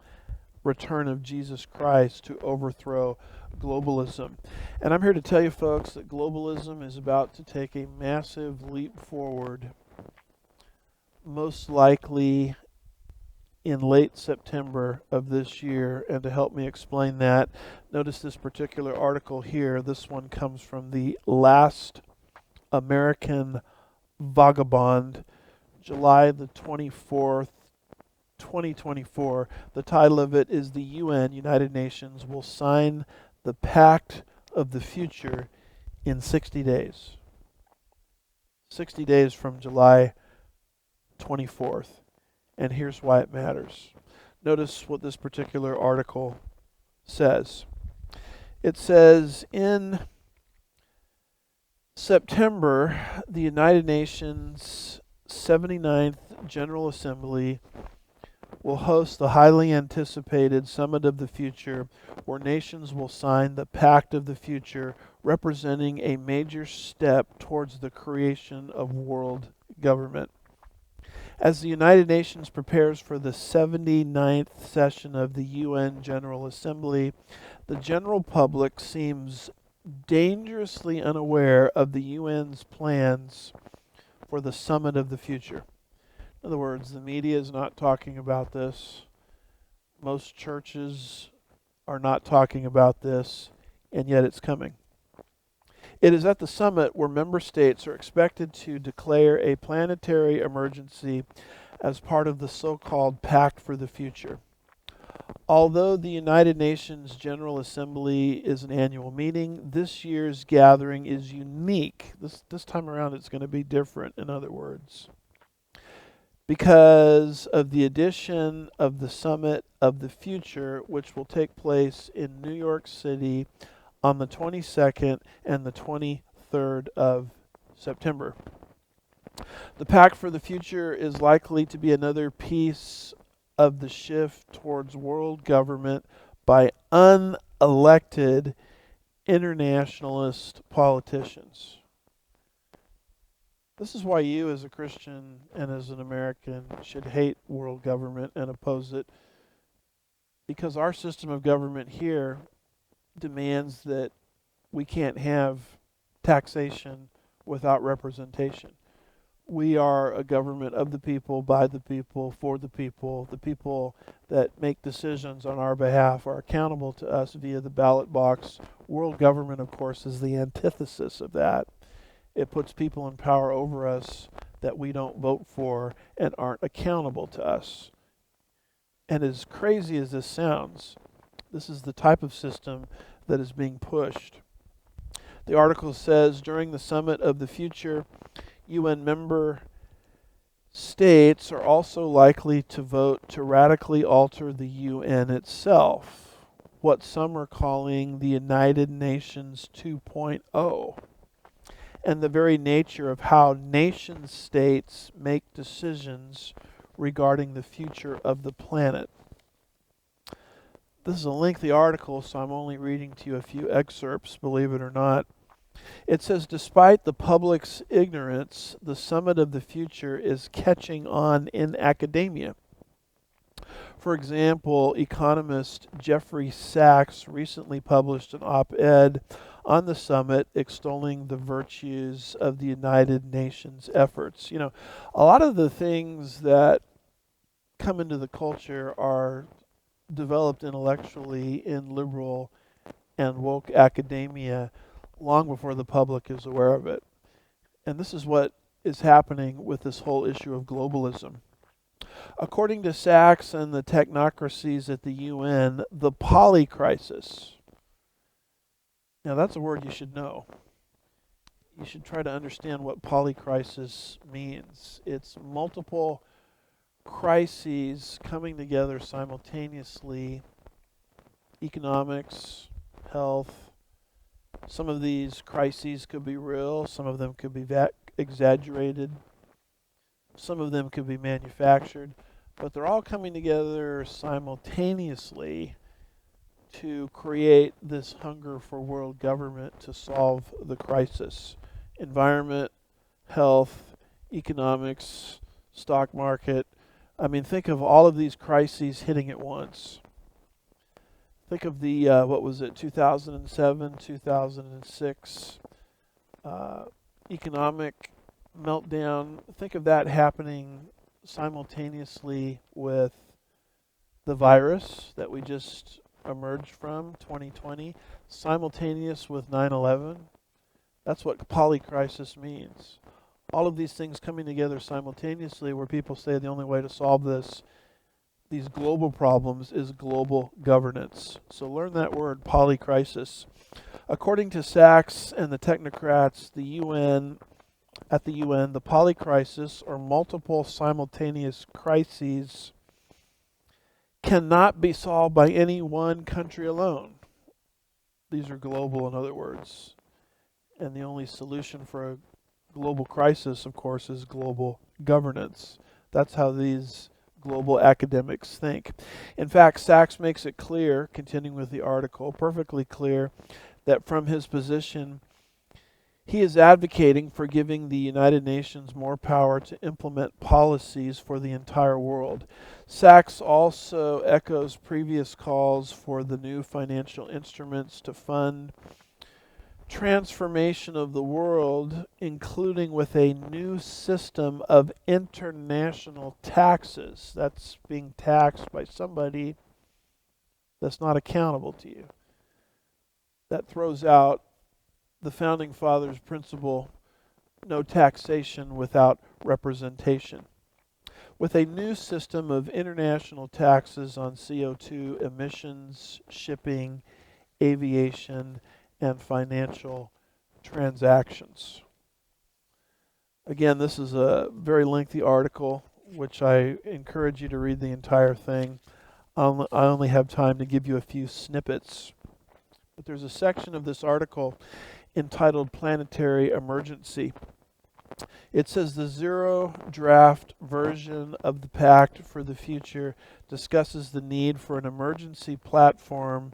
return of Jesus Christ to overthrow globalism. And I'm here to tell you folks that globalism is about to take a massive leap forward, most likely in late September of this year. And to help me explain that, notice this particular article here. This one comes from the Last American Vagabond, July the 24th, 2024. The title of it is "The UN, United Nations, will sign the Pact of the Future in 60 days." 60 days from July 24th. And here's why it matters. Notice what this particular article says. It says, in September, the United Nations 79th General Assembly will host the highly anticipated Summit of the Future, where nations will sign the Pact of the Future, representing a major step towards the creation of world government. As the United Nations prepares for the 79th session of the UN General Assembly, the general public seems dangerously unaware of the UN's plans for the Summit of the Future. In other words, the media is not talking about this. Most churches are not talking about this, and yet it's coming. It is at the summit where member states are expected to declare a planetary emergency as part of the so-called Pact for the Future. Although the United Nations General Assembly is an annual meeting, this year's gathering is unique. This time around it's going to be different, in other words, because of the addition of the Summit of the Future, which will take place in New York City on the 22nd and the 23rd of September. The Pact for the Future is likely to be another piece of the shift towards world government by unelected internationalist politicians. This is why you, as a Christian and as an American, should hate world government and oppose it, because our system of government here demands that we can't have taxation without representation. We are a government of the people, by the people, for the people. The people that make decisions on our behalf are accountable to us via the ballot box. World government, of course, is the antithesis of that. It puts people in power over us that we don't vote for and aren't accountable to us. And as crazy as this sounds, this is the type of system that is being pushed. The article says, during the Summit of the Future, UN member states are also likely to vote to radically alter the UN itself, what some are calling the United Nations 2.0, and the very nature of how nation states make decisions regarding the future of the planet. This is a lengthy article, so I'm only reading to you a few excerpts, believe it or not. It says, despite the public's ignorance, the Summit of the Future is catching on in academia. For example, economist Jeffrey Sachs recently published an op-ed on the summit extolling the virtues of the United Nations efforts. You know, a lot of the things that come into the culture are developed intellectually in liberal and woke academia long before the public is aware of it. And this is what is happening with this whole issue of globalism. According to Sachs and the technocracies at the UN, the polycrisis, now that's a word you should know. You should try to understand what polycrisis means. It's multiple crises coming together simultaneously: economics, health. Some of these crises could be real, some of them could be exaggerated, some of them could be manufactured, but they're all coming together simultaneously to create this hunger for world government to solve the crisis. Environment, health, economics, stock market. I mean, think of all of these crises hitting at once. Think of the, 2007, 2006 economic meltdown. Think of that happening simultaneously with the virus that we just emerged from, 2020, simultaneous with 9/11. That's what polycrisis means. All of these things coming together simultaneously, where people say the only way to solve these global problems is global governance. So learn that word, polycrisis. According to Sachs and the technocrats, at the UN, the polycrisis, or multiple simultaneous crises, cannot be solved by any one country alone. These are global, in other words. And the only solution for a global crisis, of course, is global governance. That's how these global academics think. In fact, Sachs makes it clear, continuing with the article, perfectly clear, that from his position, he is advocating for giving the United Nations more power to implement policies for the entire world. Sachs also echoes previous calls for the new financial instruments to fund transformation of the world, including with a new system of international taxes. That's being taxed by somebody that's not accountable to you. That throws out the Founding Fathers' principle, no taxation without representation. With a new system of international taxes on CO2 emissions, shipping, aviation, and financial transactions. Again, this is a very lengthy article, which I encourage you to read the entire thing. I only have time to give you a few snippets. But there's a section of this article entitled Planetary Emergency. It says the zero draft version of the Pact for the Future discusses the need for an emergency platform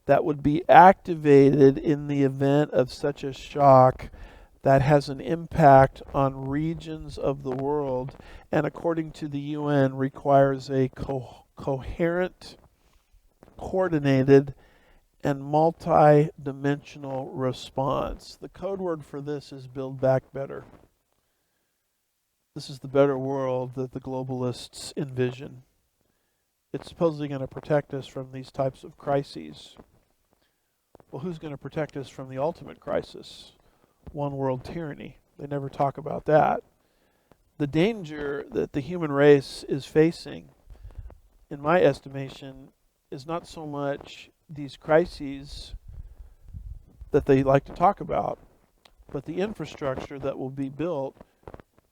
that would be activated in the event of such a shock that has an impact on regions of the world, and according to the UN requires a coherent, coordinated, and multi-dimensional response. The code word for this is Build Back Better. This is the better world that the globalists envision. It's supposedly going to protect us from these types of crises. Well, who's going to protect us from the ultimate crisis? One world tyranny. They never talk about that. The danger that the human race is facing, in my estimation, is not so much these crises that they like to talk about, but the infrastructure that will be built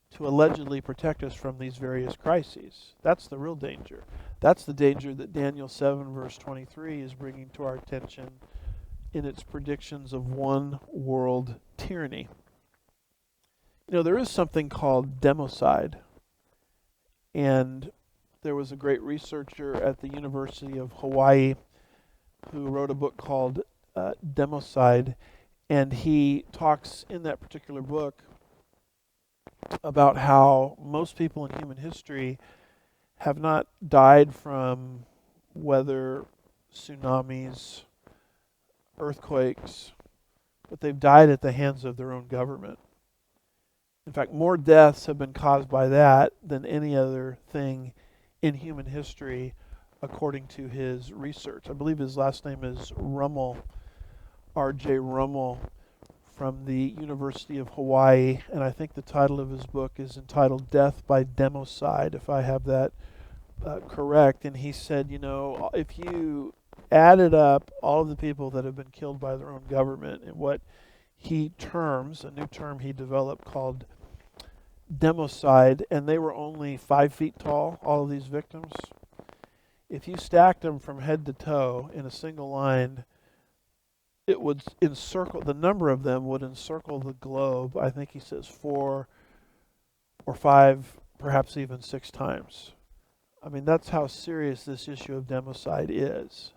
to allegedly protect us from these various crises. That's the real danger. That's the danger that Daniel 7 verse 23 is bringing to our attention in its predictions of one world tyranny. You know, there is something called democide, and there was a great researcher at the University of Hawaii who wrote a book called Democide, and he talks in that particular book about how most people in human history have not died from weather, tsunamis, earthquakes, but they've died at the hands of their own government. In fact, more deaths have been caused by that than any other thing in human history, according to his research. I believe his last name is Rummel, R.J. Rummel, from the University of Hawaii, and I think the title of his book is entitled Death by Democide, if I have that correct. And he said, you know, if you added up all of the people that have been killed by their own government in what he terms, a new term he developed called democide, and they were only 5 feet tall, all of these victims. If you stacked them from head to toe in a single line, it would encircle, the number of them would encircle the globe, I think he says 4 or 5, perhaps even 6 times. I mean, that's how serious this issue of democide is.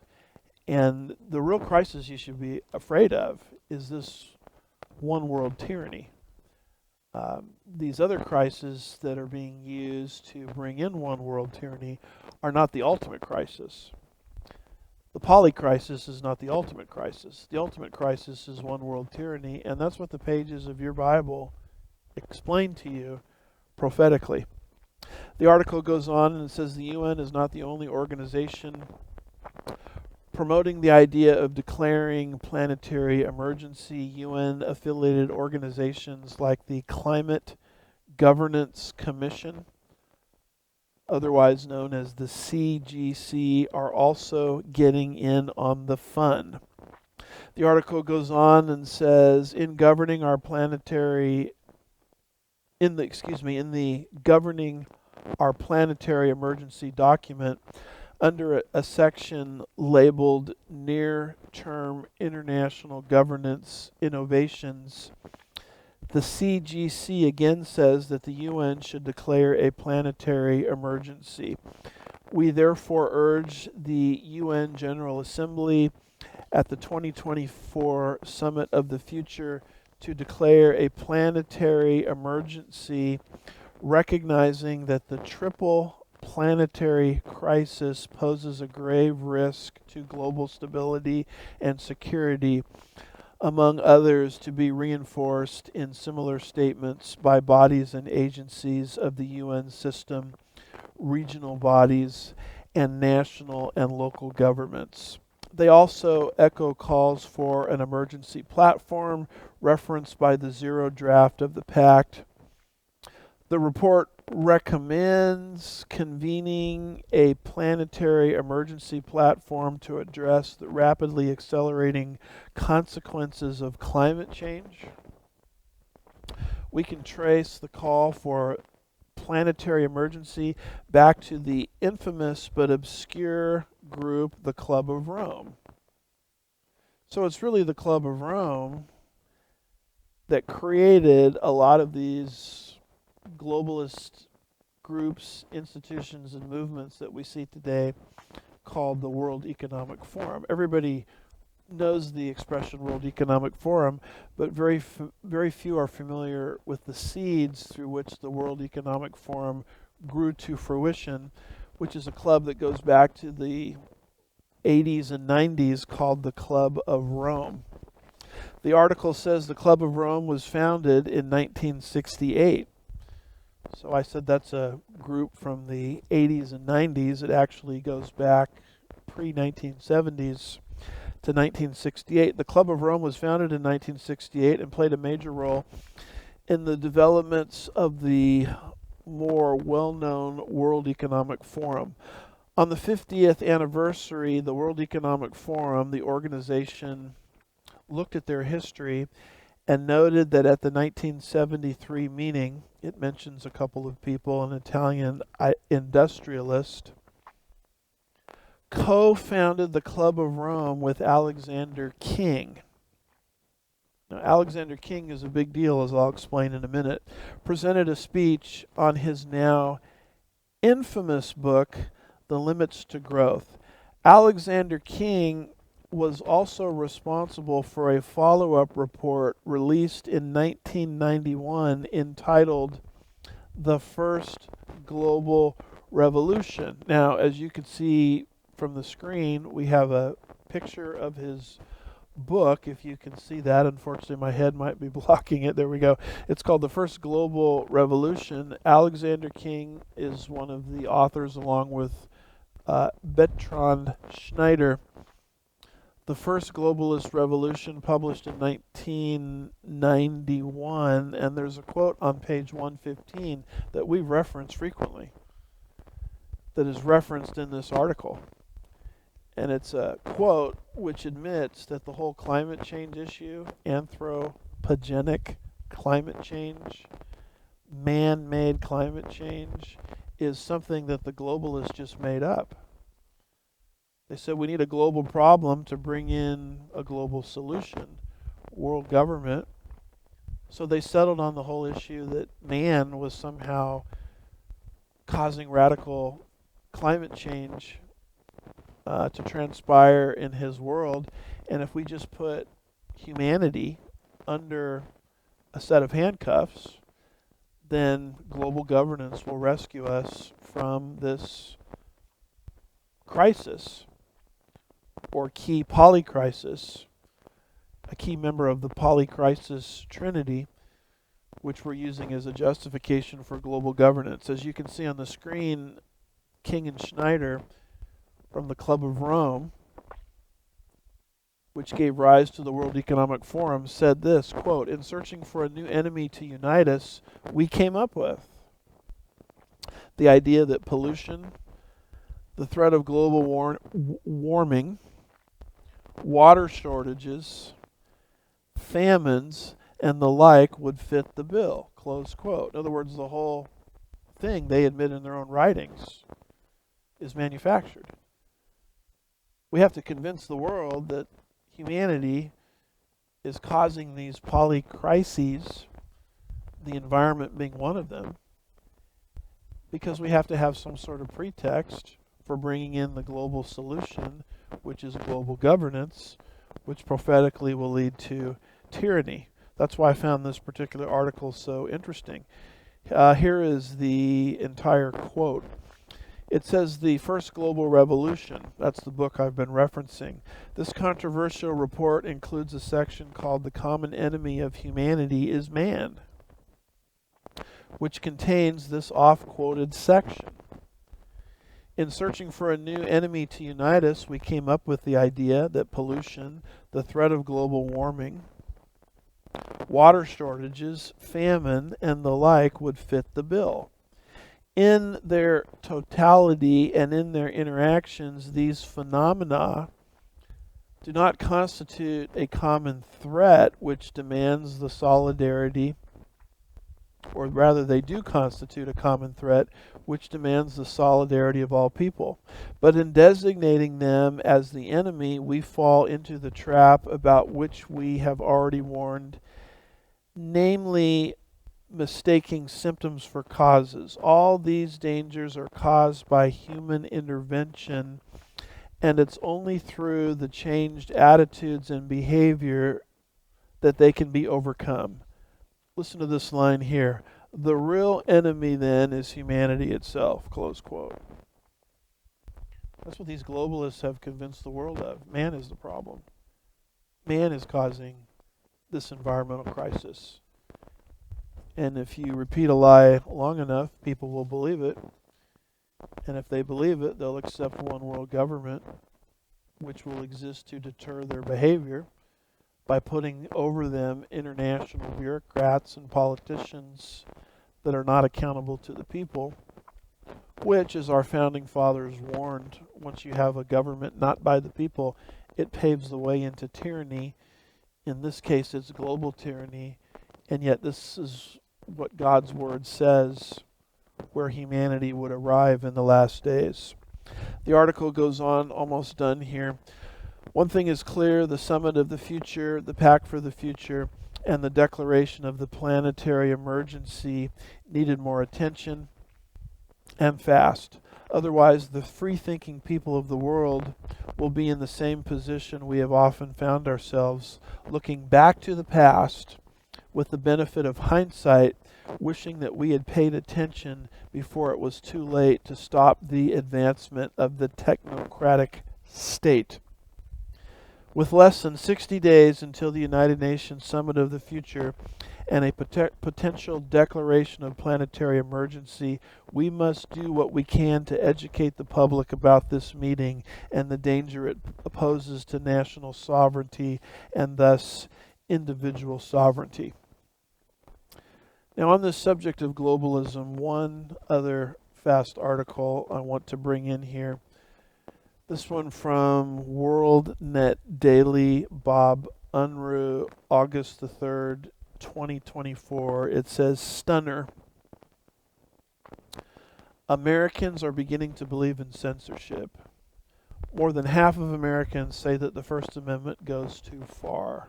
And the real crisis you should be afraid of is this one world tyranny. These other crises that are being used to bring in one world tyranny are not the ultimate crisis. The poly crisis is not the ultimate crisis. The ultimate crisis is one world tyranny, and that's what the pages of your Bible explain to you prophetically. The article goes on and it says the UN is not the only organization promoting the idea of declaring planetary emergency. UN-affiliated organizations like the Climate Governance Commission, otherwise known as the CGC, are also getting in on the fun. The article goes on and says, in the governing our planetary emergency document, under a section labeled Near-Term International Governance Innovations, the CGC again says that the UN should declare a planetary emergency. We therefore urge the UN General Assembly at the 2024 Summit of the Future to declare a planetary emergency, recognizing that the triple planetary crisis poses a grave risk to global stability and security, among others, to be reinforced in similar statements by bodies and agencies of the UN system, regional bodies, and national and local governments. They also echo calls for an emergency platform referenced by the zero draft of the pact. The report recommends convening a planetary emergency platform to address the rapidly accelerating consequences of climate change. We can trace the call for planetary emergency back to the infamous but obscure group, the Club of Rome. So it's really the Club of Rome that created a lot of these globalist groups, institutions, and movements that we see today called the World Economic Forum. Everybody knows the expression World Economic Forum, but very few are familiar with the seeds through which the World Economic Forum grew to fruition, which is a club that goes back to the 80s and 90s called the Club of Rome. The article says the Club of Rome was founded in 1968. So I said that's a group from the 80s and 90s. It actually goes back pre-1970s to 1968. The Club of Rome was founded in 1968 and played a major role in the developments of the more well-known World Economic Forum. On the 50th anniversary, the World Economic Forum, the organization, looked at their history and noted that at the 1973 meeting, it mentions a couple of people, an Italian industrialist, co-founded the Club of Rome with Alexander King. Now, Alexander King is a big deal, as I'll explain in a minute. Presented a speech on his now infamous book, The Limits to Growth. Alexander King was also responsible for a follow-up report released in 1991 entitled The First Global Revolution. Now, as you can see from the screen, we have a picture of his book, if you can see that. Unfortunately, my head might be blocking it. There we go. It's called The First Global Revolution. Alexander King is one of the authors, along with Bertrand Schneider. The First Globalist Revolution, published in 1991, and there's a quote on page 115 that we reference frequently, that is referenced in this article. And it's a quote which admits that the whole climate change issue, anthropogenic climate change, man-made climate change, is something that the globalists just made up. They said we need a global problem to bring in a global solution, world government. So they settled on the whole issue that man was somehow causing radical climate change to transpire in his world. And if we just put humanity under a set of handcuffs, then global governance will rescue us from this crisis, or key polycrisis, a key member of the polycrisis trinity, which we're using as a justification for global governance. As you can see on the screen, King and Schneider from the Club of Rome, which gave rise to the World Economic Forum, said this, quote, "In searching for a new enemy to unite us, we came up with the idea that pollution, the threat of global warming, water shortages, famines, and the like would fit the bill," close quote. In other words, the whole thing, they admit in their own writings, is manufactured. We have to convince the world that humanity is causing these polycrises, the environment being one of them, because we have to have some sort of pretext for bringing in the global solution, which is global governance, which prophetically will lead to tyranny. That's why I found this particular article so interesting. Here is the entire quote. It says, "The First Global Revolution," that's the book I've been referencing. "This controversial report includes a section called 'The Common Enemy of Humanity is Man,' which contains this oft-quoted section. In searching for a new enemy to unite us, we came up with the idea that pollution, the threat of global warming, water shortages, famine, and the like would fit the bill. In their totality and in their interactions, these phenomena do not constitute a common threat which demands the solidarity or rather they do constitute a common threat which demands the solidarity of all people. But in designating them as the enemy, we fall into the trap about which we have already warned, namely mistaking symptoms for causes. All these dangers are caused by human intervention, and it's only through the changed attitudes and behavior that they can be overcome. Listen to this line here. The real enemy then is humanity itself, close quote. That's what these globalists have convinced the world of. Man is the problem. Man is causing this environmental crisis. And if you repeat a lie long enough, people will believe it. And if they believe it, they'll accept one world government, which will exist to deter their behavior by putting over them international bureaucrats and politicians that are not accountable to the people, which, as our founding fathers warned, once you have a government not by the people, it paves the way into tyranny. In this case, it's global tyranny, and yet this is what God's word says where humanity would arrive in the last days. The article goes on, almost done here. One thing is clear, the summit of the future, the pact for the future, and the declaration of the planetary emergency needed more attention and fast. Otherwise, the free-thinking people of the world will be in the same position we have often found ourselves, looking back to the past with the benefit of hindsight, wishing that we had paid attention before it was too late to stop the advancement of the technocratic state. With less than 60 days until the United Nations Summit of the Future and a potential declaration of planetary emergency, we must do what we can to educate the public about this meeting and the danger it poses to national sovereignty and thus individual sovereignty. Now, on this subject of globalism, one other fast article I want to bring in here. This one from WorldNet Daily, Bob Unruh, August the 3rd, 2024. It says, Stunner. Americans are beginning to believe in censorship. More than half of Americans say that the First Amendment goes too far.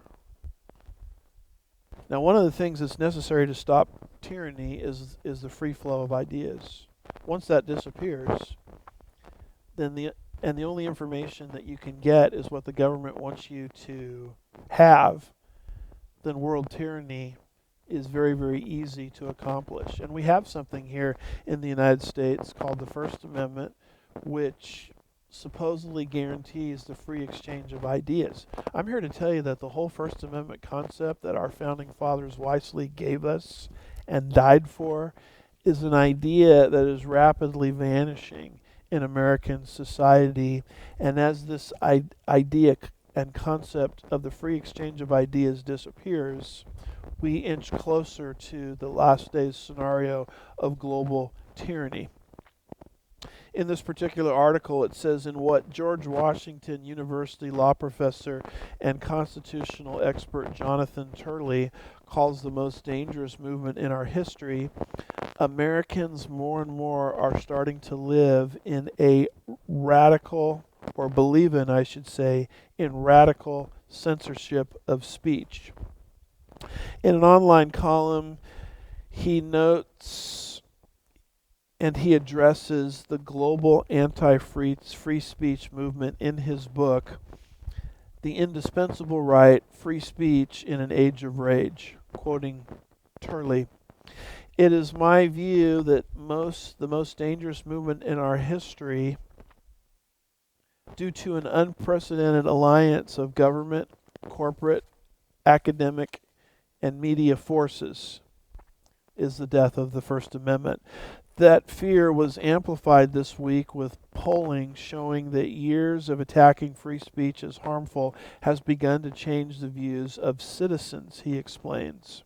Now, one of the things that's necessary to stop tyranny is the free flow of ideas. Once that disappears, then the only information that you can get is what the government wants you to have, then world tyranny is very, very easy to accomplish. And we have something here in the United States called the First Amendment, which supposedly guarantees the free exchange of ideas. I'm here to tell you that the whole First Amendment concept that our founding fathers wisely gave us and died for is an idea that is rapidly vanishing in American society. And as this idea and concept of the free exchange of ideas disappears, we inch closer to the last days scenario of global tyranny. In this particular article, it says, in what George Washington University law professor and constitutional expert Jonathan Turley calls the most dangerous movement in our history, Americans more and more are starting to live in a radical, or believe in, I should say, in radical censorship of speech. In an online column, he notes and he addresses the global anti-free speech movement in his book, The Indispensable Right, Free Speech in an Age of Rage, quoting Turley. It is my view that the most dangerous movement in our history, due to an unprecedented alliance of government, corporate, academic, and media forces, is the death of the First Amendment. That fear was amplified this week with polling showing that years of attacking free speech as harmful has begun to change the views of citizens, he explains.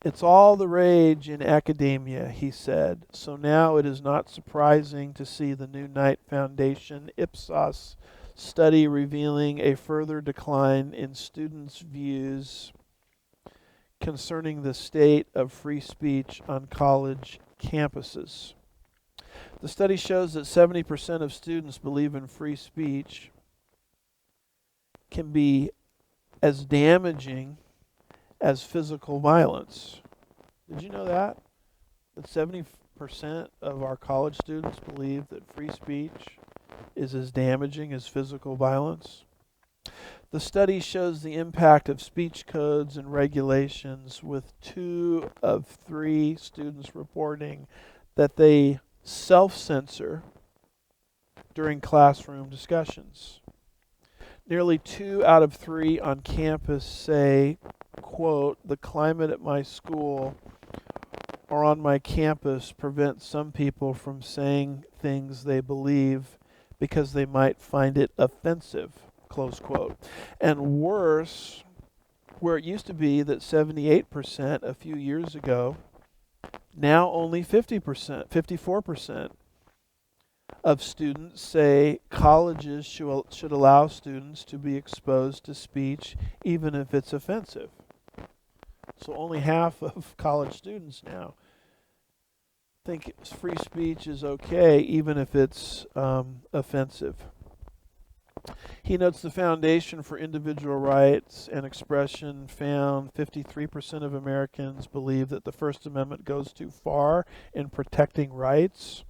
It's all the rage in academia, he said, so now it is not surprising to see the New Knight Foundation Ipsos study revealing a further decline in students' views concerning the state of free speech on college campuses. The study shows that 70% of students believe in free speech can be as damaging as physical violence. Did you know that? That 70% of our college students believe that free speech is as damaging as physical violence. The study shows the impact of speech codes and regulations, with 2 of 3 students reporting that they self-censor during classroom discussions. Nearly 2 out of 3 on campus say, quote, "The climate at my school or on my campus prevents some people from saying things they believe because they might find it offensive," close quote. And worse, where it used to be that 78% a few years ago, now only 50%, 54% of students say colleges should allow students to be exposed to speech even if it's offensive. So only half of college students now think free speech is okay even if it's offensive. He notes the Foundation for Individual Rights and Expression found 53% of Americans believe that the First Amendment goes too far in protecting rights.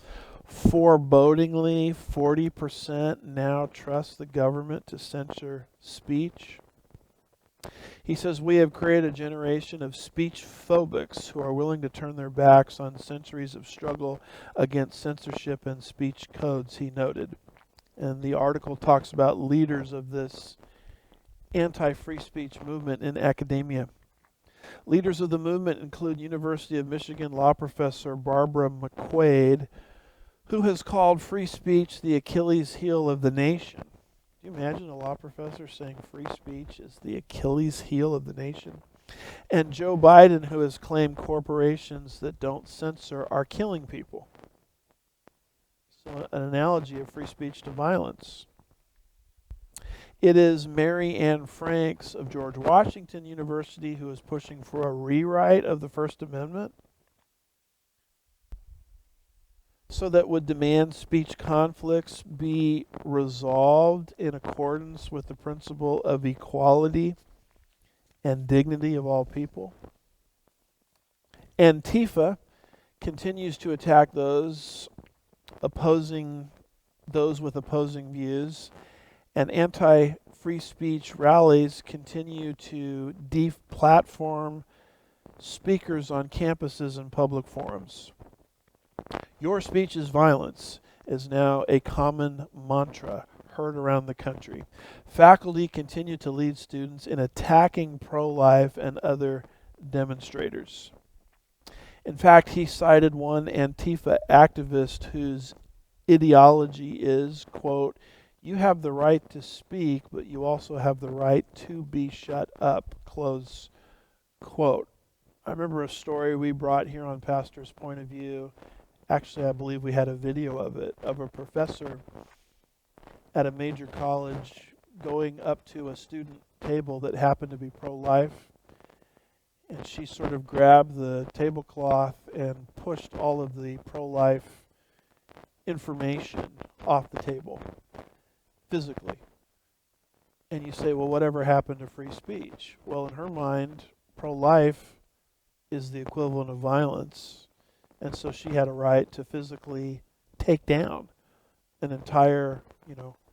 Forebodingly, 40% now trust the government to censor speech. He says, "We have created a generation of speech phobics who are willing to turn their backs on centuries of struggle against censorship and speech codes," he noted. And the article talks about leaders of this anti-free speech movement in academia. Leaders of the movement include University of Michigan law professor Barbara McQuaid, who has called free speech the Achilles heel of the nation. Do you imagine a law professor saying free speech is the Achilles heel of the nation? And Joe Biden, who has claimed corporations that don't censor are killing people. So an analogy of free speech to violence. It is Mary Ann Franks of George Washington University who is pushing for a rewrite of the First Amendment so that would demand speech conflicts be resolved in accordance with the principle of equality and dignity of all people. Antifa continues to attack those with opposing views, and anti-free speech rallies continue to deplatform speakers on campuses and public forums. "Your speech is violence" is now a common mantra heard around the country. Faculty continue to lead students in attacking pro-life and other demonstrators. In fact, he cited one Antifa activist whose ideology is, quote, "You have the right to speak, but you also have the right to be shut up," close quote. I remember a story we brought here on Pastor's Point of View. Actually, I believe we had a video of it, of a professor at a major college going up to a student table that happened to be pro-life, and she sort of grabbed the tablecloth and pushed all of the pro-life information off the table, physically. And you say, well, whatever happened to free speech? Well, in her mind, pro-life is the equivalent of violence, and so she had a right to physically take down an entire,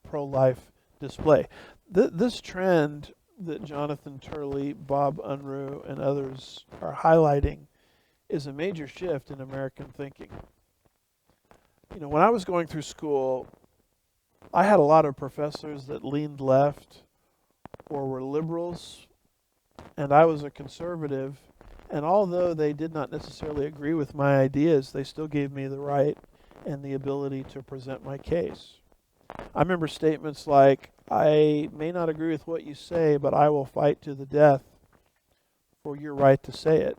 pro-life display. This trend that Jonathan Turley, Bob Unruh, and others are highlighting is a major shift in American thinking. When I was going through school, I had a lot of professors that leaned left or were liberals, and I was a conservative. And although they did not necessarily agree with my ideas, they still gave me the right and the ability to present my case. I remember statements like, "I may not agree with what you say, but I will fight to the death for your right to say it."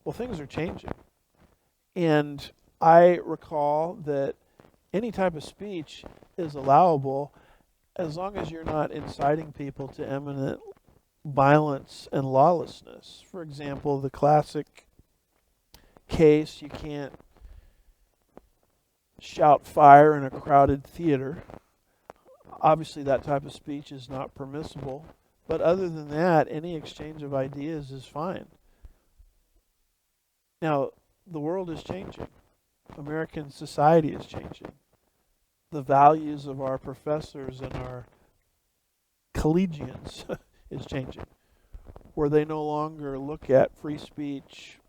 Well, things are changing. And I recall that any type of speech is allowable as long as you're not inciting people to imminent violence and lawlessness. For example, the classic case, you can't shout fire in a crowded theater. Obviously, that type of speech is not permissible. But other than that, any exchange of ideas is fine. Now, the world is changing. American society is changing. The values of our professors and our collegians is changing, where they no longer look at free speech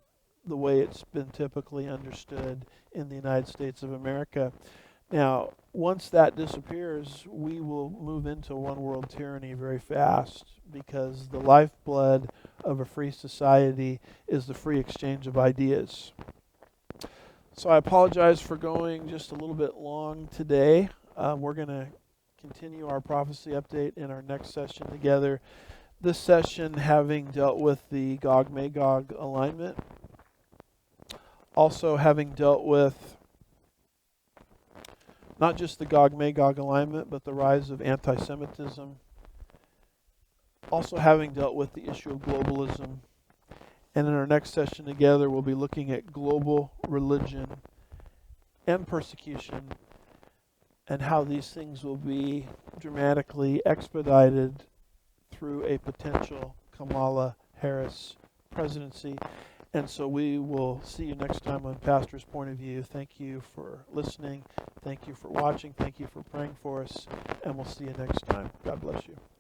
the way it's been typically understood in the United States of America. Now, once that disappears, we will move into one world tyranny very fast, because the lifeblood of a free society is the free exchange of ideas. So I apologize for going just a little bit long today. We're going to continue our prophecy update in our next session together. This session having dealt with the Gog Magog alignment, also having dealt with not just the Gog Magog alignment, but the rise of antisemitism, also having dealt with the issue of globalism. And in our next session together, we'll be looking at global religion and persecution, and how these things will be dramatically expedited through a potential Kamala Harris presidency. And so we will see you next time on Pastor's Point of View. Thank you for listening. Thank you for watching. Thank you for praying for us. And we'll see you next time. God bless you.